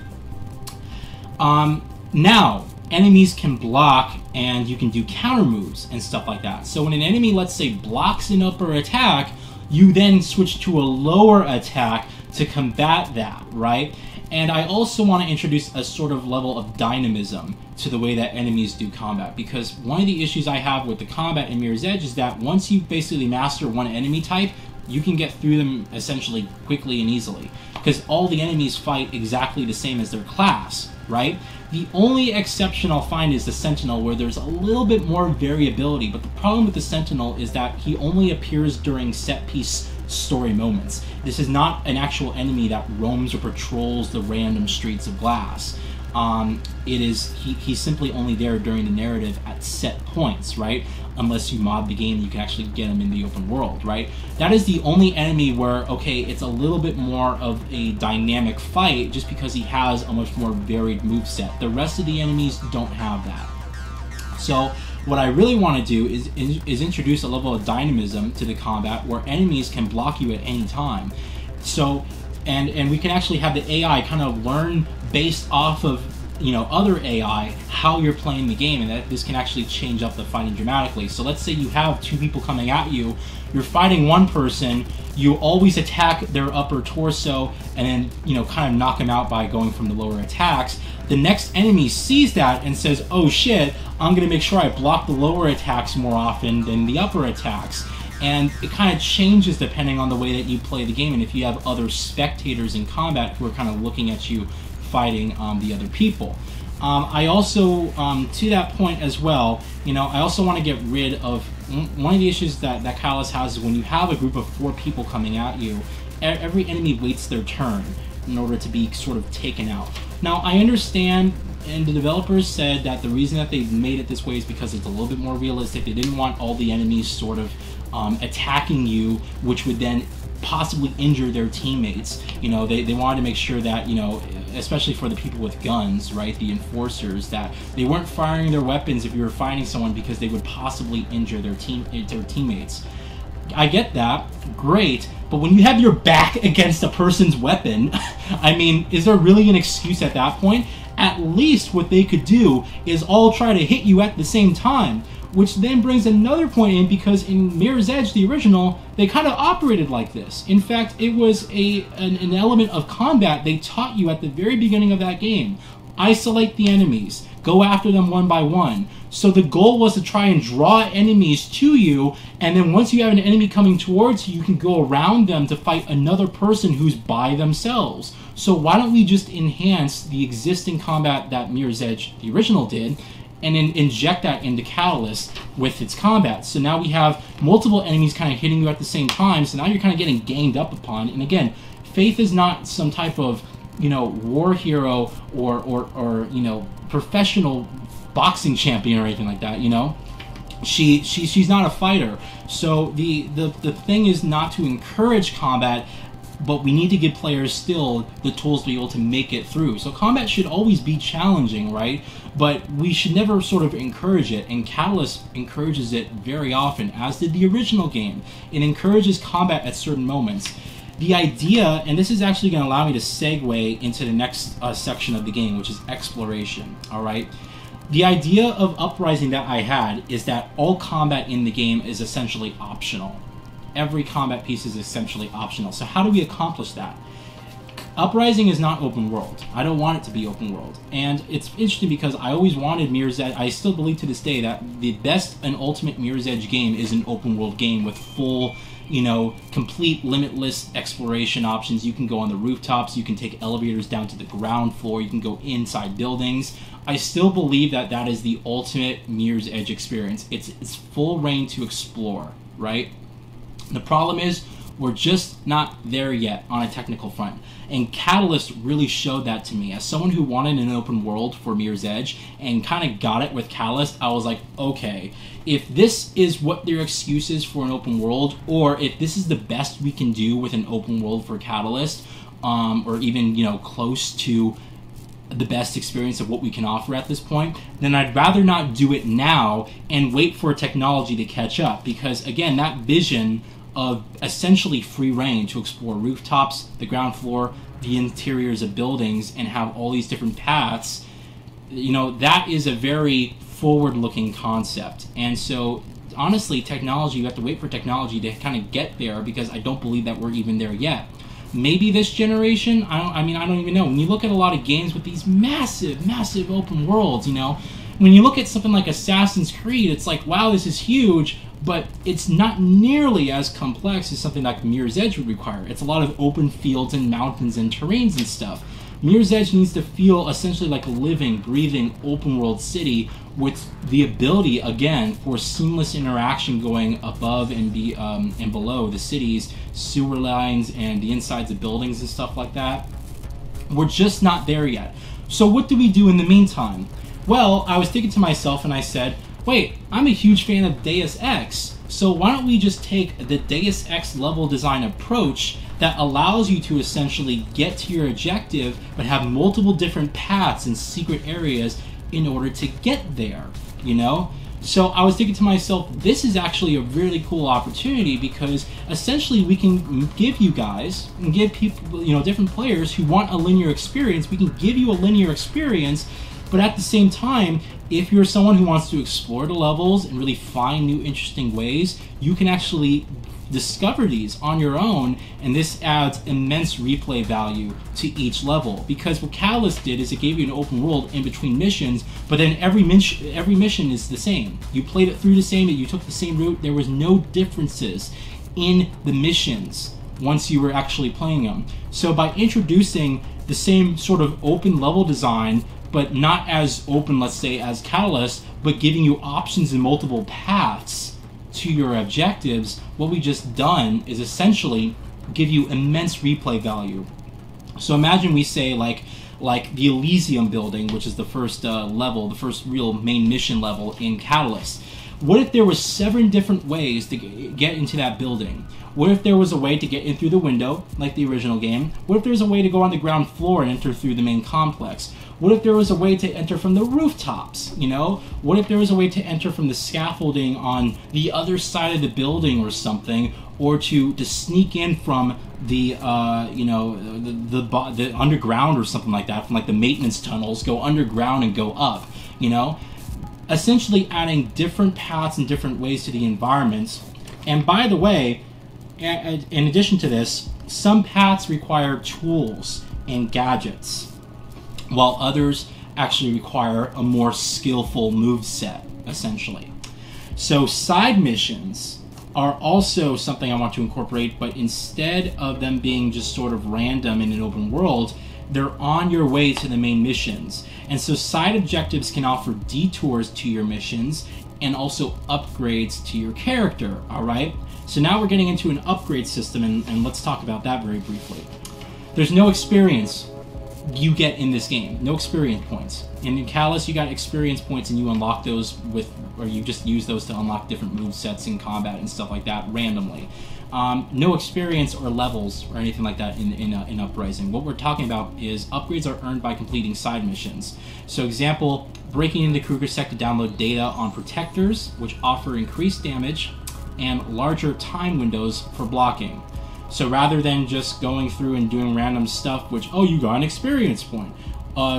Now, enemies can block, and you can do counter moves and stuff like that. So when an enemy, let's say, blocks an upper attack, you then switch to a lower attack to combat that, right? And I also want to introduce a sort of level of dynamism to the way that enemies do combat, because one of the issues I have with the combat in Mirror's Edge is that once you basically master one enemy type, you can get through them essentially quickly and easily, because all the enemies fight exactly the same as their class, right? The only exception I'll find is the Sentinel, where there's a little bit more variability, but the problem with the Sentinel is that he only appears during set-piece story moments. This is not an actual enemy that roams or patrols the random streets of Glass. He's simply only there during the narrative at set points, right? Unless you mod the game, you can actually get him in the open world, right? That is the only enemy where, okay, it's a little bit more of a dynamic fight just because he has a much more varied moveset. The rest of the enemies don't have that. So what I really want to do is introduce a level of dynamism to the combat where enemies can block you at any time. So, and we can actually have the AI kind of learn based off of, you know, other AI how you're playing the game, and that this can actually change up the fighting dramatically. So let's say you have two people coming at you, you're fighting one person, you always attack their upper torso and then, you know, kind of knock them out by going from the lower attacks. The next enemy sees that and says, oh shit, I'm gonna make sure I block the lower attacks more often than the upper attacks. And it kind of changes depending on the way that you play the game, and if you have other spectators in combat who are kind of looking at you fighting the other people. I also, to that point as well, you know, I also want to get rid of one of the issues that Catalyst has is when you have a group of 4 people coming at you, every enemy waits their turn in order to be sort of taken out. Now, I understand, and the developers said that the reason that they made it this way is because it's a little bit more realistic. They didn't want all the enemies sort of attacking you, which would then possibly injure their teammates. You know, they wanted to make sure that, you know, especially for the people with guns, right, the enforcers, that they weren't firing their weapons if you were fighting someone because they would possibly injure their teammates. I get that, great, but when you have your back against a person's weapon, I mean, is there really an excuse at that point? At least what they could do is all try to hit you at the same time, which then brings another point in, because in Mirror's Edge, the original, they kind of operated like this. In fact, it was an element of combat they taught you at the very beginning of that game. Isolate the enemies, go after them one by one. So the goal was to try and draw enemies to you, and then once you have an enemy coming towards you, you can go around them to fight another person who's by themselves. So why don't we just enhance the existing combat that Mirror's Edge, the original, did, and then inject that into Catalyst with its combat. So now we have multiple enemies kind of hitting you at the same time, so now you're kind of getting ganged up upon. And again, Faith is not some type of, you know, war hero or you know, professional boxing champion or anything like that, you know? She's not a fighter. So the thing is not to encourage combat, but we need to give players still the tools to be able to make it through. So combat should always be challenging, right? But we should never sort of encourage it, and Catalyst encourages it very often, as did the original game. It encourages combat at certain moments. The idea, and this is actually going to allow me to segue into the next section of the game, which is exploration, all right? The idea of Uprising that I had is that all combat in the game is essentially optional. Every combat piece is essentially optional. So how do we accomplish that? Uprising is not open world. I don't want it to be open world. And it's interesting because I always wanted Mirror's Edge. I still believe to this day that the best and ultimate Mirror's Edge game is an open world game with full, you know, complete limitless exploration options. You can go on the rooftops, you can take elevators down to the ground floor, you can go inside buildings. I still believe that that is the ultimate Mirror's Edge experience. It's full reign to explore, right? The problem is, we're just not there yet on a technical front. And Catalyst really showed that to me. As someone who wanted an open world for Mirror's Edge and kind of got it with Catalyst, I was like, okay, if this is what their excuse is for an open world, or if this is the best we can do with an open world for Catalyst, or even, you know, close to the best experience of what we can offer at this point, then I'd rather not do it now and wait for technology to catch up. Because again, that vision of essentially free reign to explore rooftops, the ground floor, the interiors of buildings, and have all these different paths, you know, that is a very forward-looking concept. And so honestly, technology, you have to wait for technology to kind of get there, because I don't believe that we're even there yet. maybe this generation. I don't even know. When you look at a lot of games with these massive open worlds, you know, when you look at something like Assassin's Creed, it's like, wow, this is huge, but it's not nearly as complex as something like Mirror's Edge would require. It's a lot of open fields and mountains and terrains and stuff. Mirror's Edge needs to feel essentially like a living, breathing, open world city with the ability, again, for seamless interaction going above and below the cities, sewer lines, and the insides of buildings and stuff like that. We're just not there yet. So what do we do in the meantime? Well, I was thinking to myself and I said, wait, I'm a huge fan of Deus Ex, so why don't we just take the Deus Ex level design approach that allows you to essentially get to your objective but have multiple different paths and secret areas in order to get there, you know? So I was thinking to myself, this is actually a really cool opportunity because essentially we can give you guys and give people, you know, different players who want a linear experience, we can give you a linear experience, but at the same time, if you're someone who wants to explore the levels and really find new interesting ways, you can actually discover these on your own, and this adds immense replay value to each level. Because what Catalyst did is it gave you an open world in between missions, but then every mission is the same. You played it through the same, you took the same route, there was no differences in the missions once you were actually playing them. So by introducing the same sort of open level design, but not as open, let's say, as Catalyst, but giving you options in multiple paths to your objectives, what we just done is essentially give you immense replay value. So imagine we say like the Elysium building, which is the first level, the first real main mission level in Catalyst. What if there was 7 different ways to get into that building? What if there was a way to get in through the window, like the original game? What if there was a way to go on the ground floor and enter through the main complex? What if there was a way to enter from the rooftops, you know? What if there was a way to enter from the scaffolding on the other side of the building or something, or to sneak in from the, you know, the underground or something like that, from like the maintenance tunnels, go underground and go up, you know? Essentially adding different paths and different ways to the environments. And by the way, in addition to this, some paths require tools and gadgets, while others actually require a more skillful move set, essentially. So side missions are also something I want to incorporate, but instead of them being just sort of random in an open world, they're on your way to the main missions. And so side objectives can offer detours to your missions and also upgrades to your character, all right? So now we're getting into an upgrade system, and let's talk about that very briefly. There's no experience you get in this game, no experience points. And in Catalyst, you got experience points and you unlock those with, or you just use those to unlock different move sets in combat and stuff like that randomly. No experience or levels or anything like that in Uprising. What we're talking about is upgrades are earned by completing side missions. So example, breaking into Krugersec to download data on protectors, which offer increased damage and larger time windows for blocking. So rather than just going through and doing random stuff, which, oh, you got an experience point,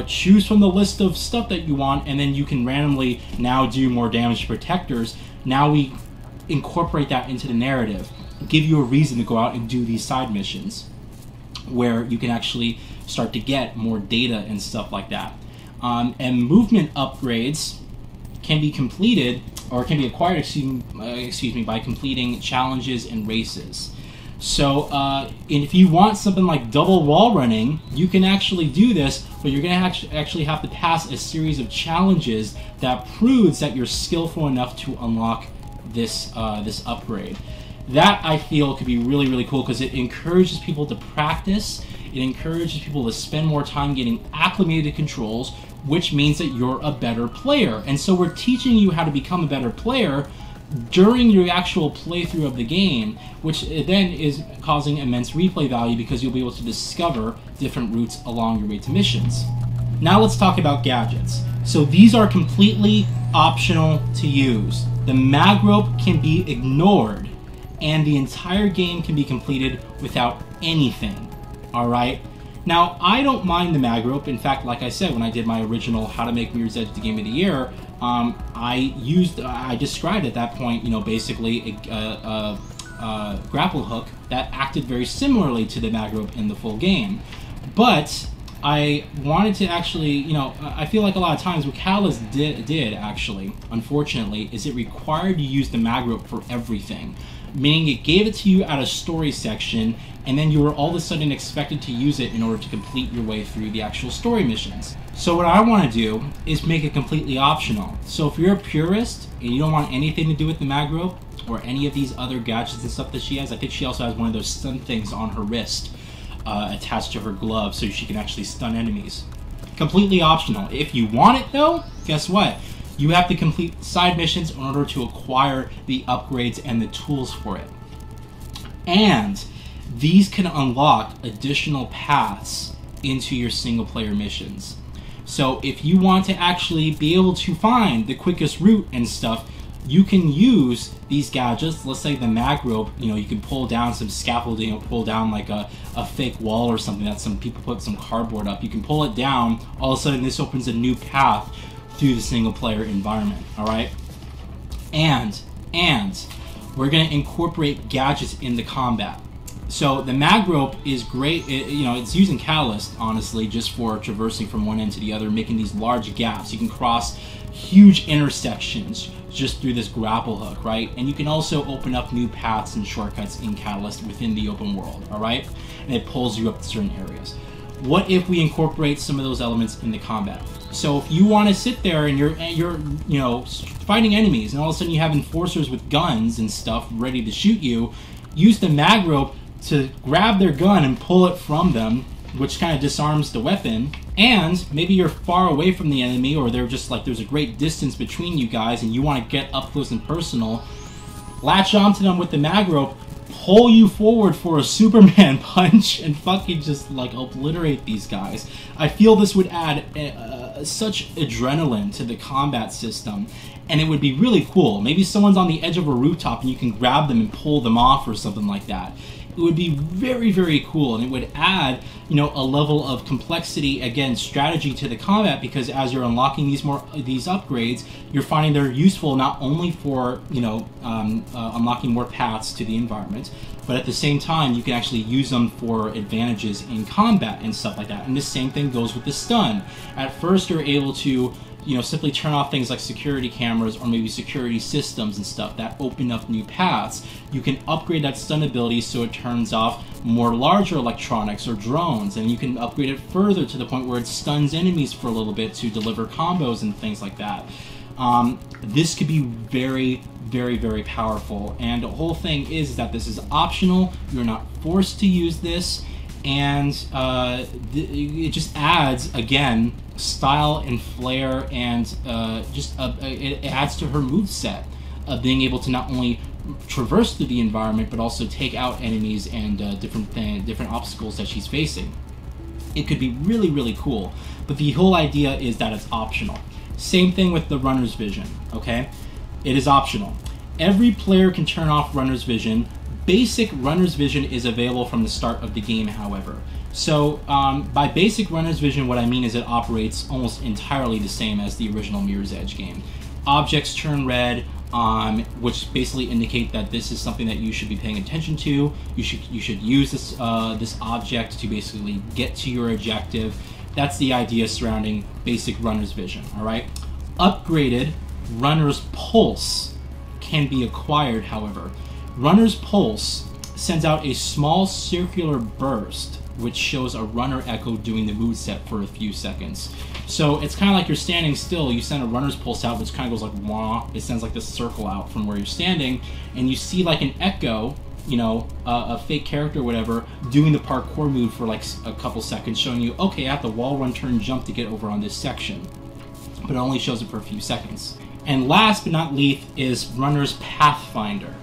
choose from the list of stuff that you want, and then you can randomly now do more damage to protectors. Now we incorporate that into the narrative, give you a reason to go out and do these side missions, where you can actually start to get more data and stuff like that. And movement upgrades can be completed, or can be acquired, excuse me, by completing challenges and races. So if you want something like double wall running, you can actually do this, but you're going to actually have to pass a series of challenges that proves that you're skillful enough to unlock this this upgrade. That, I feel, could be really, really cool because it encourages people to practice. It encourages people to spend more time getting acclimated to controls, which means that you're a better player. And so we're teaching you how to become a better player during your actual playthrough of the game, which then is causing immense replay value because you'll be able to discover different routes along your way to missions. Now let's talk about gadgets. So these are completely optional to use. The mag rope can be ignored, and the entire game can be completed without anything, all right? Now, I don't mind the mag rope. In fact, like I said, when I did my original How to Make Mirror's Edge the Game of the Year, I described at that point, you know, basically grapple hook that acted very similarly to the mag rope in the full game. But I wanted to actually, you know, I feel like a lot of times what Catalyst did actually, unfortunately, is it required you use the mag rope for everything. Meaning it gave it to you at a story section, and then you were all of a sudden expected to use it in order to complete your way through the actual story missions. So what I want to do is make it completely optional. So if you're a purist and you don't want anything to do with the mag rope or any of these other gadgets and stuff that she has, I think she also has one of those stun things on her wrist attached to her glove so she can actually stun enemies. Completely optional. If you want it though, guess what? You have to complete side missions in order to acquire the upgrades and the tools for it. And these can unlock additional paths into your single player missions. So if you want to actually be able to find the quickest route and stuff, you can use these gadgets. Let's say the mag rope, you know, you can pull down some scaffolding or pull down like a fake wall or something that some people put some cardboard up. You can pull it down, all of a sudden this opens a new path through the single player environment, all right? And we're gonna incorporate gadgets into combat. So the mag rope is great, you know, it's using Catalyst, honestly, just for traversing from one end to the other, making these large gaps. You can cross huge intersections just through this grapple hook, right? And you can also open up new paths and shortcuts in Catalyst within the open world, all right? And it pulls you up to certain areas. What if we incorporate some of those elements into combat? So if you want to sit there and you're you know, fighting enemies, and all of a sudden you have enforcers with guns and stuff ready to shoot you, use the mag rope to grab their gun and pull it from them, which kind of disarms the weapon. And maybe you're far away from the enemy, or they're just like there's a great distance between you guys and you want to get up close and personal, latch onto them with the mag rope, pull you forward for a Superman punch, and fucking just like obliterate these guys. I feel this would add such adrenaline to the combat system, and it would be really cool. Maybe someone's on the edge of a rooftop and you can grab them and pull them off or something like that. It would be very, very cool, and it would add, you know, a level of complexity, again, strategy to the combat, because as you're unlocking these upgrades, you're finding they're useful not only for, you know, unlocking more paths to the environment, but at the same time you can actually use them for advantages in combat and stuff like that. And the same thing goes with the stun. At first you're able to, you know, simply turn off things like security cameras or maybe security systems and stuff that open up new paths. You can upgrade that stun ability so it turns off more larger electronics or drones, and you can upgrade it further to the point where it stuns enemies for a little bit to deliver combos and things like that. This could be very, very, very powerful, and the whole thing is that this is optional. You're not forced to use this, and it just adds, again, style and flair, and it adds to her moveset of being able to not only traverse through the environment but also take out enemies and different obstacles that she's facing. It could be really, really cool, but the whole idea is that it's optional. Same thing with the runner's vision, okay? It is optional. Every player can turn off runner's vision. Basic runner's vision is available from the start of the game, however. So by basic runner's vision, what I mean is it operates almost entirely the same as the original Mirror's Edge game. Objects turn red, which basically indicate that this is something that you should be paying attention to. You should use this object to basically get to your objective. That's the idea surrounding basic runner's vision, all right? Upgraded runner's pulse can be acquired, however. Runner's pulse sends out a small circular burst which shows a runner echo doing the moveset for a few seconds. So it's kind of like you're standing still, you send a runner's pulse out, which kind of goes like wah, it sends like this circle out from where you're standing, and you see like an echo, you know, a fake character or whatever, doing the parkour move for like a couple seconds, showing you, okay, I have to wall run, turn, jump to get over on this section. But it only shows it for a few seconds. And last but not least is runner's Pathfinder.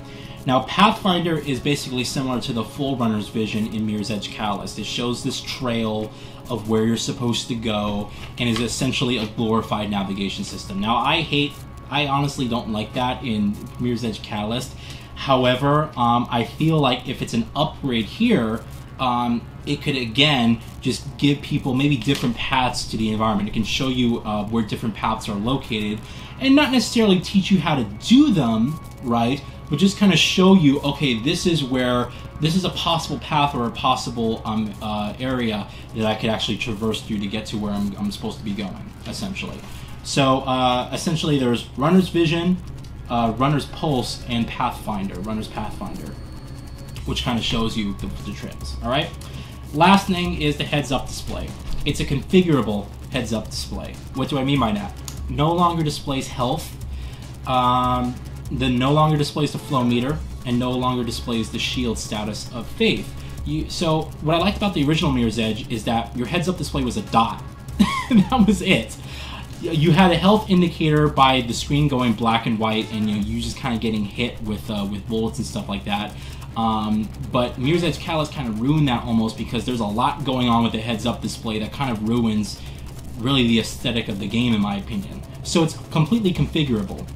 Now, Pathfinder is basically similar to the full runner's vision in Mirror's Edge Catalyst. It shows this trail of where you're supposed to go and is essentially a glorified navigation system. Now, I honestly don't like that in Mirror's Edge Catalyst. However, I feel like if it's an upgrade here, it could, again, just give people maybe different paths to the environment. It can show you where different paths are located, and not necessarily teach you how to do them, right? But just kind of show you, okay, this is a possible path or a possible area that I could actually traverse through to get to where I'm supposed to be going, essentially. So, essentially, there's Runner's Vision, Runner's Pulse, and Runner's Pathfinder, which kind of shows you the trips, all right? Last thing is the heads-up display. It's a configurable heads-up display. What do I mean by that? No longer displays health, no longer displays the flow meter, and no longer displays the shield status of Faith. So what I liked about the original Mirror's Edge is that your heads-up display was a dot. That was it. You had a health indicator by the screen going black and white, and you just kind of getting hit with bullets and stuff like that. But Mirror's Edge Catalyst kind of ruined that almost, because there's a lot going on with the heads-up display that kind of ruins really the aesthetic of the game, in my opinion. So it's completely configurable,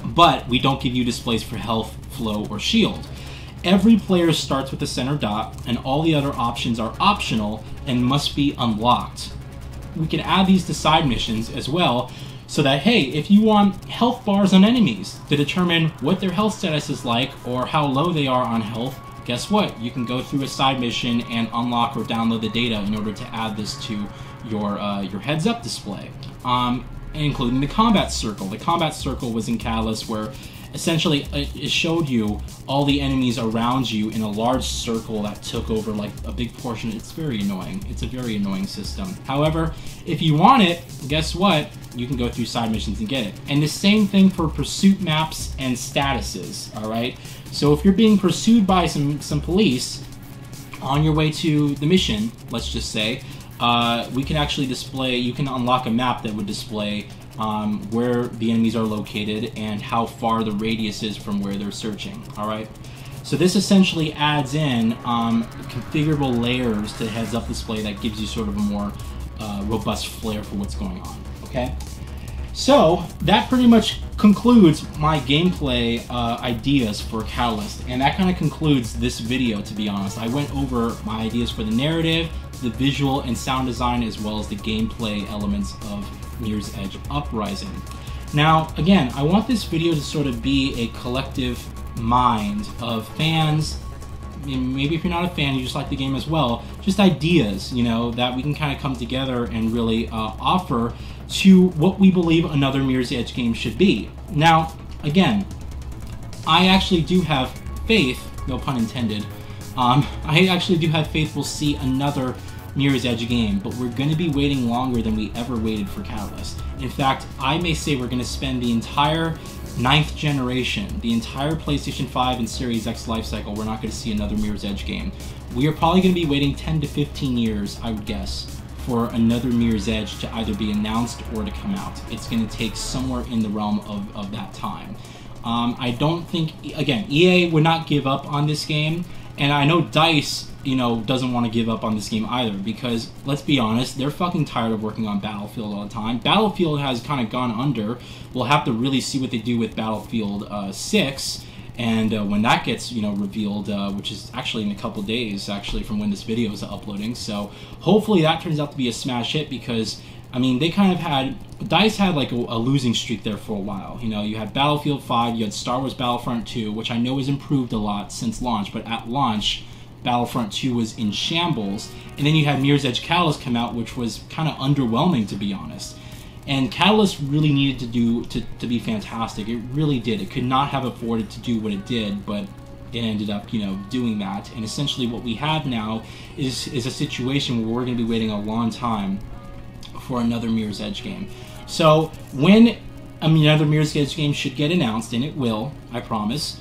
but we don't give you displays for health, flow, or shield. Every player starts with the center dot, and all the other options are optional and must be unlocked. We can add these to side missions as well, so that, hey, if you want health bars on enemies to determine what their health status is like or how low they are on health, guess what? You can go through a side mission and unlock or download the data in order to add this to your heads-up display, including the combat circle. The combat circle was in Catalyst, where essentially it showed you all the enemies around you in a large circle that took over like a big portion. It's very annoying. It's a very annoying system. However, if you want it, guess what? You can go through side missions and get it. And the same thing for pursuit maps and statuses, all right? So if you're being pursued by some police on your way to the mission, let's just say, we can actually display, you can unlock a map that would display where the enemies are located and how far the radius is from where they're searching, all right? So this essentially adds in configurable layers to the heads-up display that gives you sort of a more robust flair for what's going on, okay? So that pretty much concludes my gameplay ideas for Catalyst, and that kind of concludes this video, to be honest. I went over my ideas for the narrative, the visual and sound design, as well as the gameplay elements of Mirror's Edge Uprising. Now, again, I want this video to sort of be a collective mind of fans. Maybe if you're not a fan, you just like the game as well, just ideas, you know, that we can kind of come together and really offer to what we believe another Mirror's Edge game should be. Now, again, I actually do have faith, no pun intended, I actually do have faith we'll see another Mirror's Edge game, but we're going to be waiting longer than we ever waited for Catalyst. In fact, I may say we're going to spend the entire 9th generation, the entire PlayStation 5 and Series X lifecycle, we're not going to see another Mirror's Edge game. We are probably going to be waiting 10 to 15 years, I would guess, for another Mirror's Edge to either be announced or to come out. It's going to take somewhere in the realm of that time. I don't think, again, EA would not give up on this game, and I know DICE, you know, doesn't want to give up on this game either, because, let's be honest, they're fucking tired of working on Battlefield all the time. Battlefield has kind of gone under. We'll have to really see what they do with Battlefield 6, and when that gets, you know, revealed, which is actually in a couple days, actually, from when this video is uploading. So hopefully that turns out to be a smash hit, because, I mean, they kind of had, DICE had like a losing streak there for a while. You know, you had Battlefield 5, you had Star Wars Battlefront 2, which I know has improved a lot since launch, but at launch, Battlefront 2 was in shambles, and then you had Mirror's Edge Catalyst come out, which was kind of underwhelming, to be honest. And Catalyst really needed to be fantastic. It really did. It could not have afforded to do what it did, but it ended up, you know, doing that. And essentially what we have now is a situation where we're going to be waiting a long time for another Mirror's Edge game. So when another Mirror's Edge game should get announced, and it will, I promise,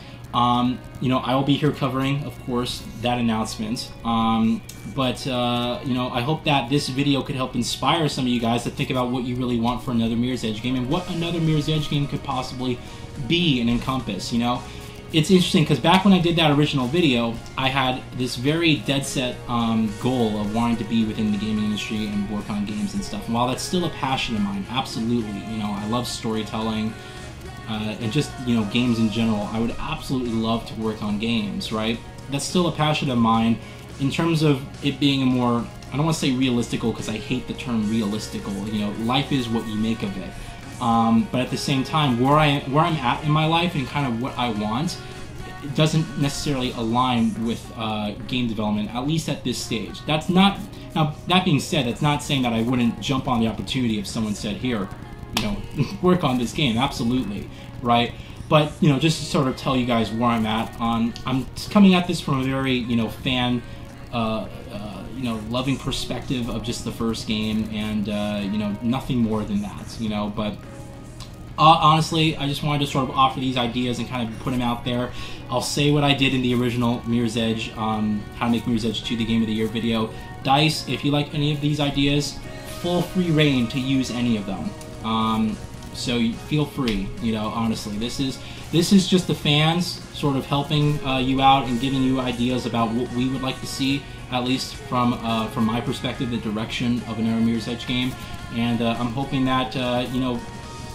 you know, I will be here covering, of course, that announcement. But you know, I hope that this video could help inspire some of you guys to think about what you really want for another Mirror's Edge game and what another Mirror's Edge game could possibly be and encompass, you know? It's interesting because back when I did that original video, I had this very dead set goal of wanting to be within the gaming industry and work on games and stuff. And while that's still a passion of mine, absolutely, you know, I love storytelling, and just, you know, games in general. I would absolutely love to work on games, right? That's still a passion of mine. in terms of it being a more, I don't want to say realistical because I hate the term realistical. You know, life is what you make of it. But at the same time, where I'm at in my life and kind of what I want, it doesn't necessarily align with game development, at least at this stage. That's not, now that being said, that's not saying that I wouldn't jump on the opportunity if someone said, here, you know, work on this game. Absolutely, right? But, you know, just to sort of tell you guys where I'm at, I'm coming at this from a very, you know, fan, you know, loving perspective of just the first game, and, you know, nothing more than that, you know. But honestly, I just wanted to sort of offer these ideas and kind of put them out there. I'll say what I did in the original Mirror's Edge, how to make Mirror's Edge 2 the Game of the Year video. DICE, if you like any of these ideas, full free reign to use any of them. So you feel free, you know, honestly. This is just the fans sort of helping you out and giving you ideas about what we would like to see, at least from my perspective, the direction of an Mirror's Edge game. And I'm hoping that, you know,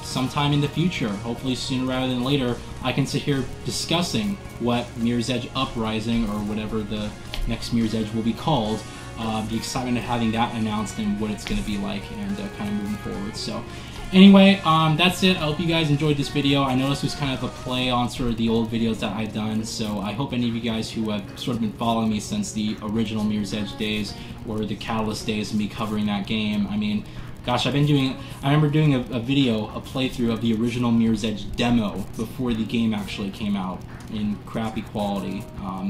sometime in the future, hopefully sooner rather than later, I can sit here discussing what Mirror's Edge Uprising, or whatever the next Mirror's Edge will be called, the excitement of having that announced and what it's going to be like, and kind of moving forward. So anyway, that's it. I hope you guys enjoyed this video. I know this was kind of a play on sort of the old videos that I've done, so I hope any of you guys who have sort of been following me since the original Mirror's Edge days, or the Catalyst days, and me covering that game, I mean, gosh, I remember doing a video, a playthrough of the original Mirror's Edge demo before the game actually came out in crappy quality.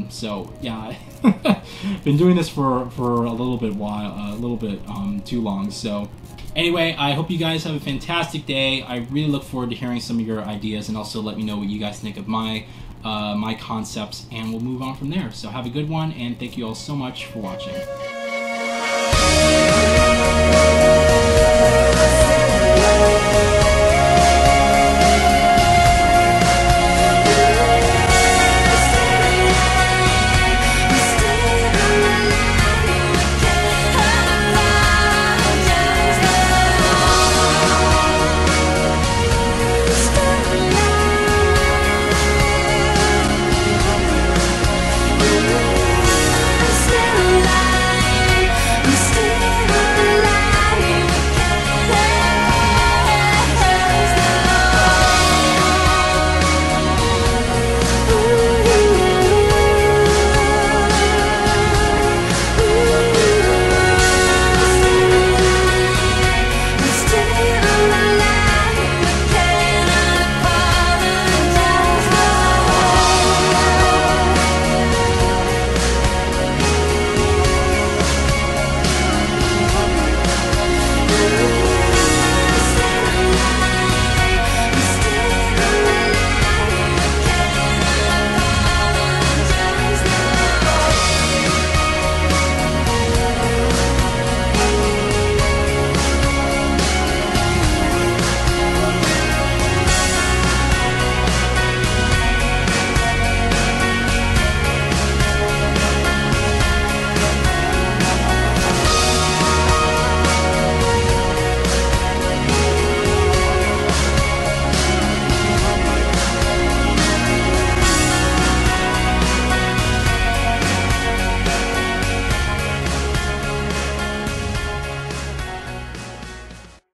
So yeah, been doing this for a little bit too long. So anyway, I hope you guys have a fantastic day. I really look forward to hearing some of your ideas, and also let me know what you guys think of my concepts, and we'll move on from there. So have a good one, and thank you all so much for watching.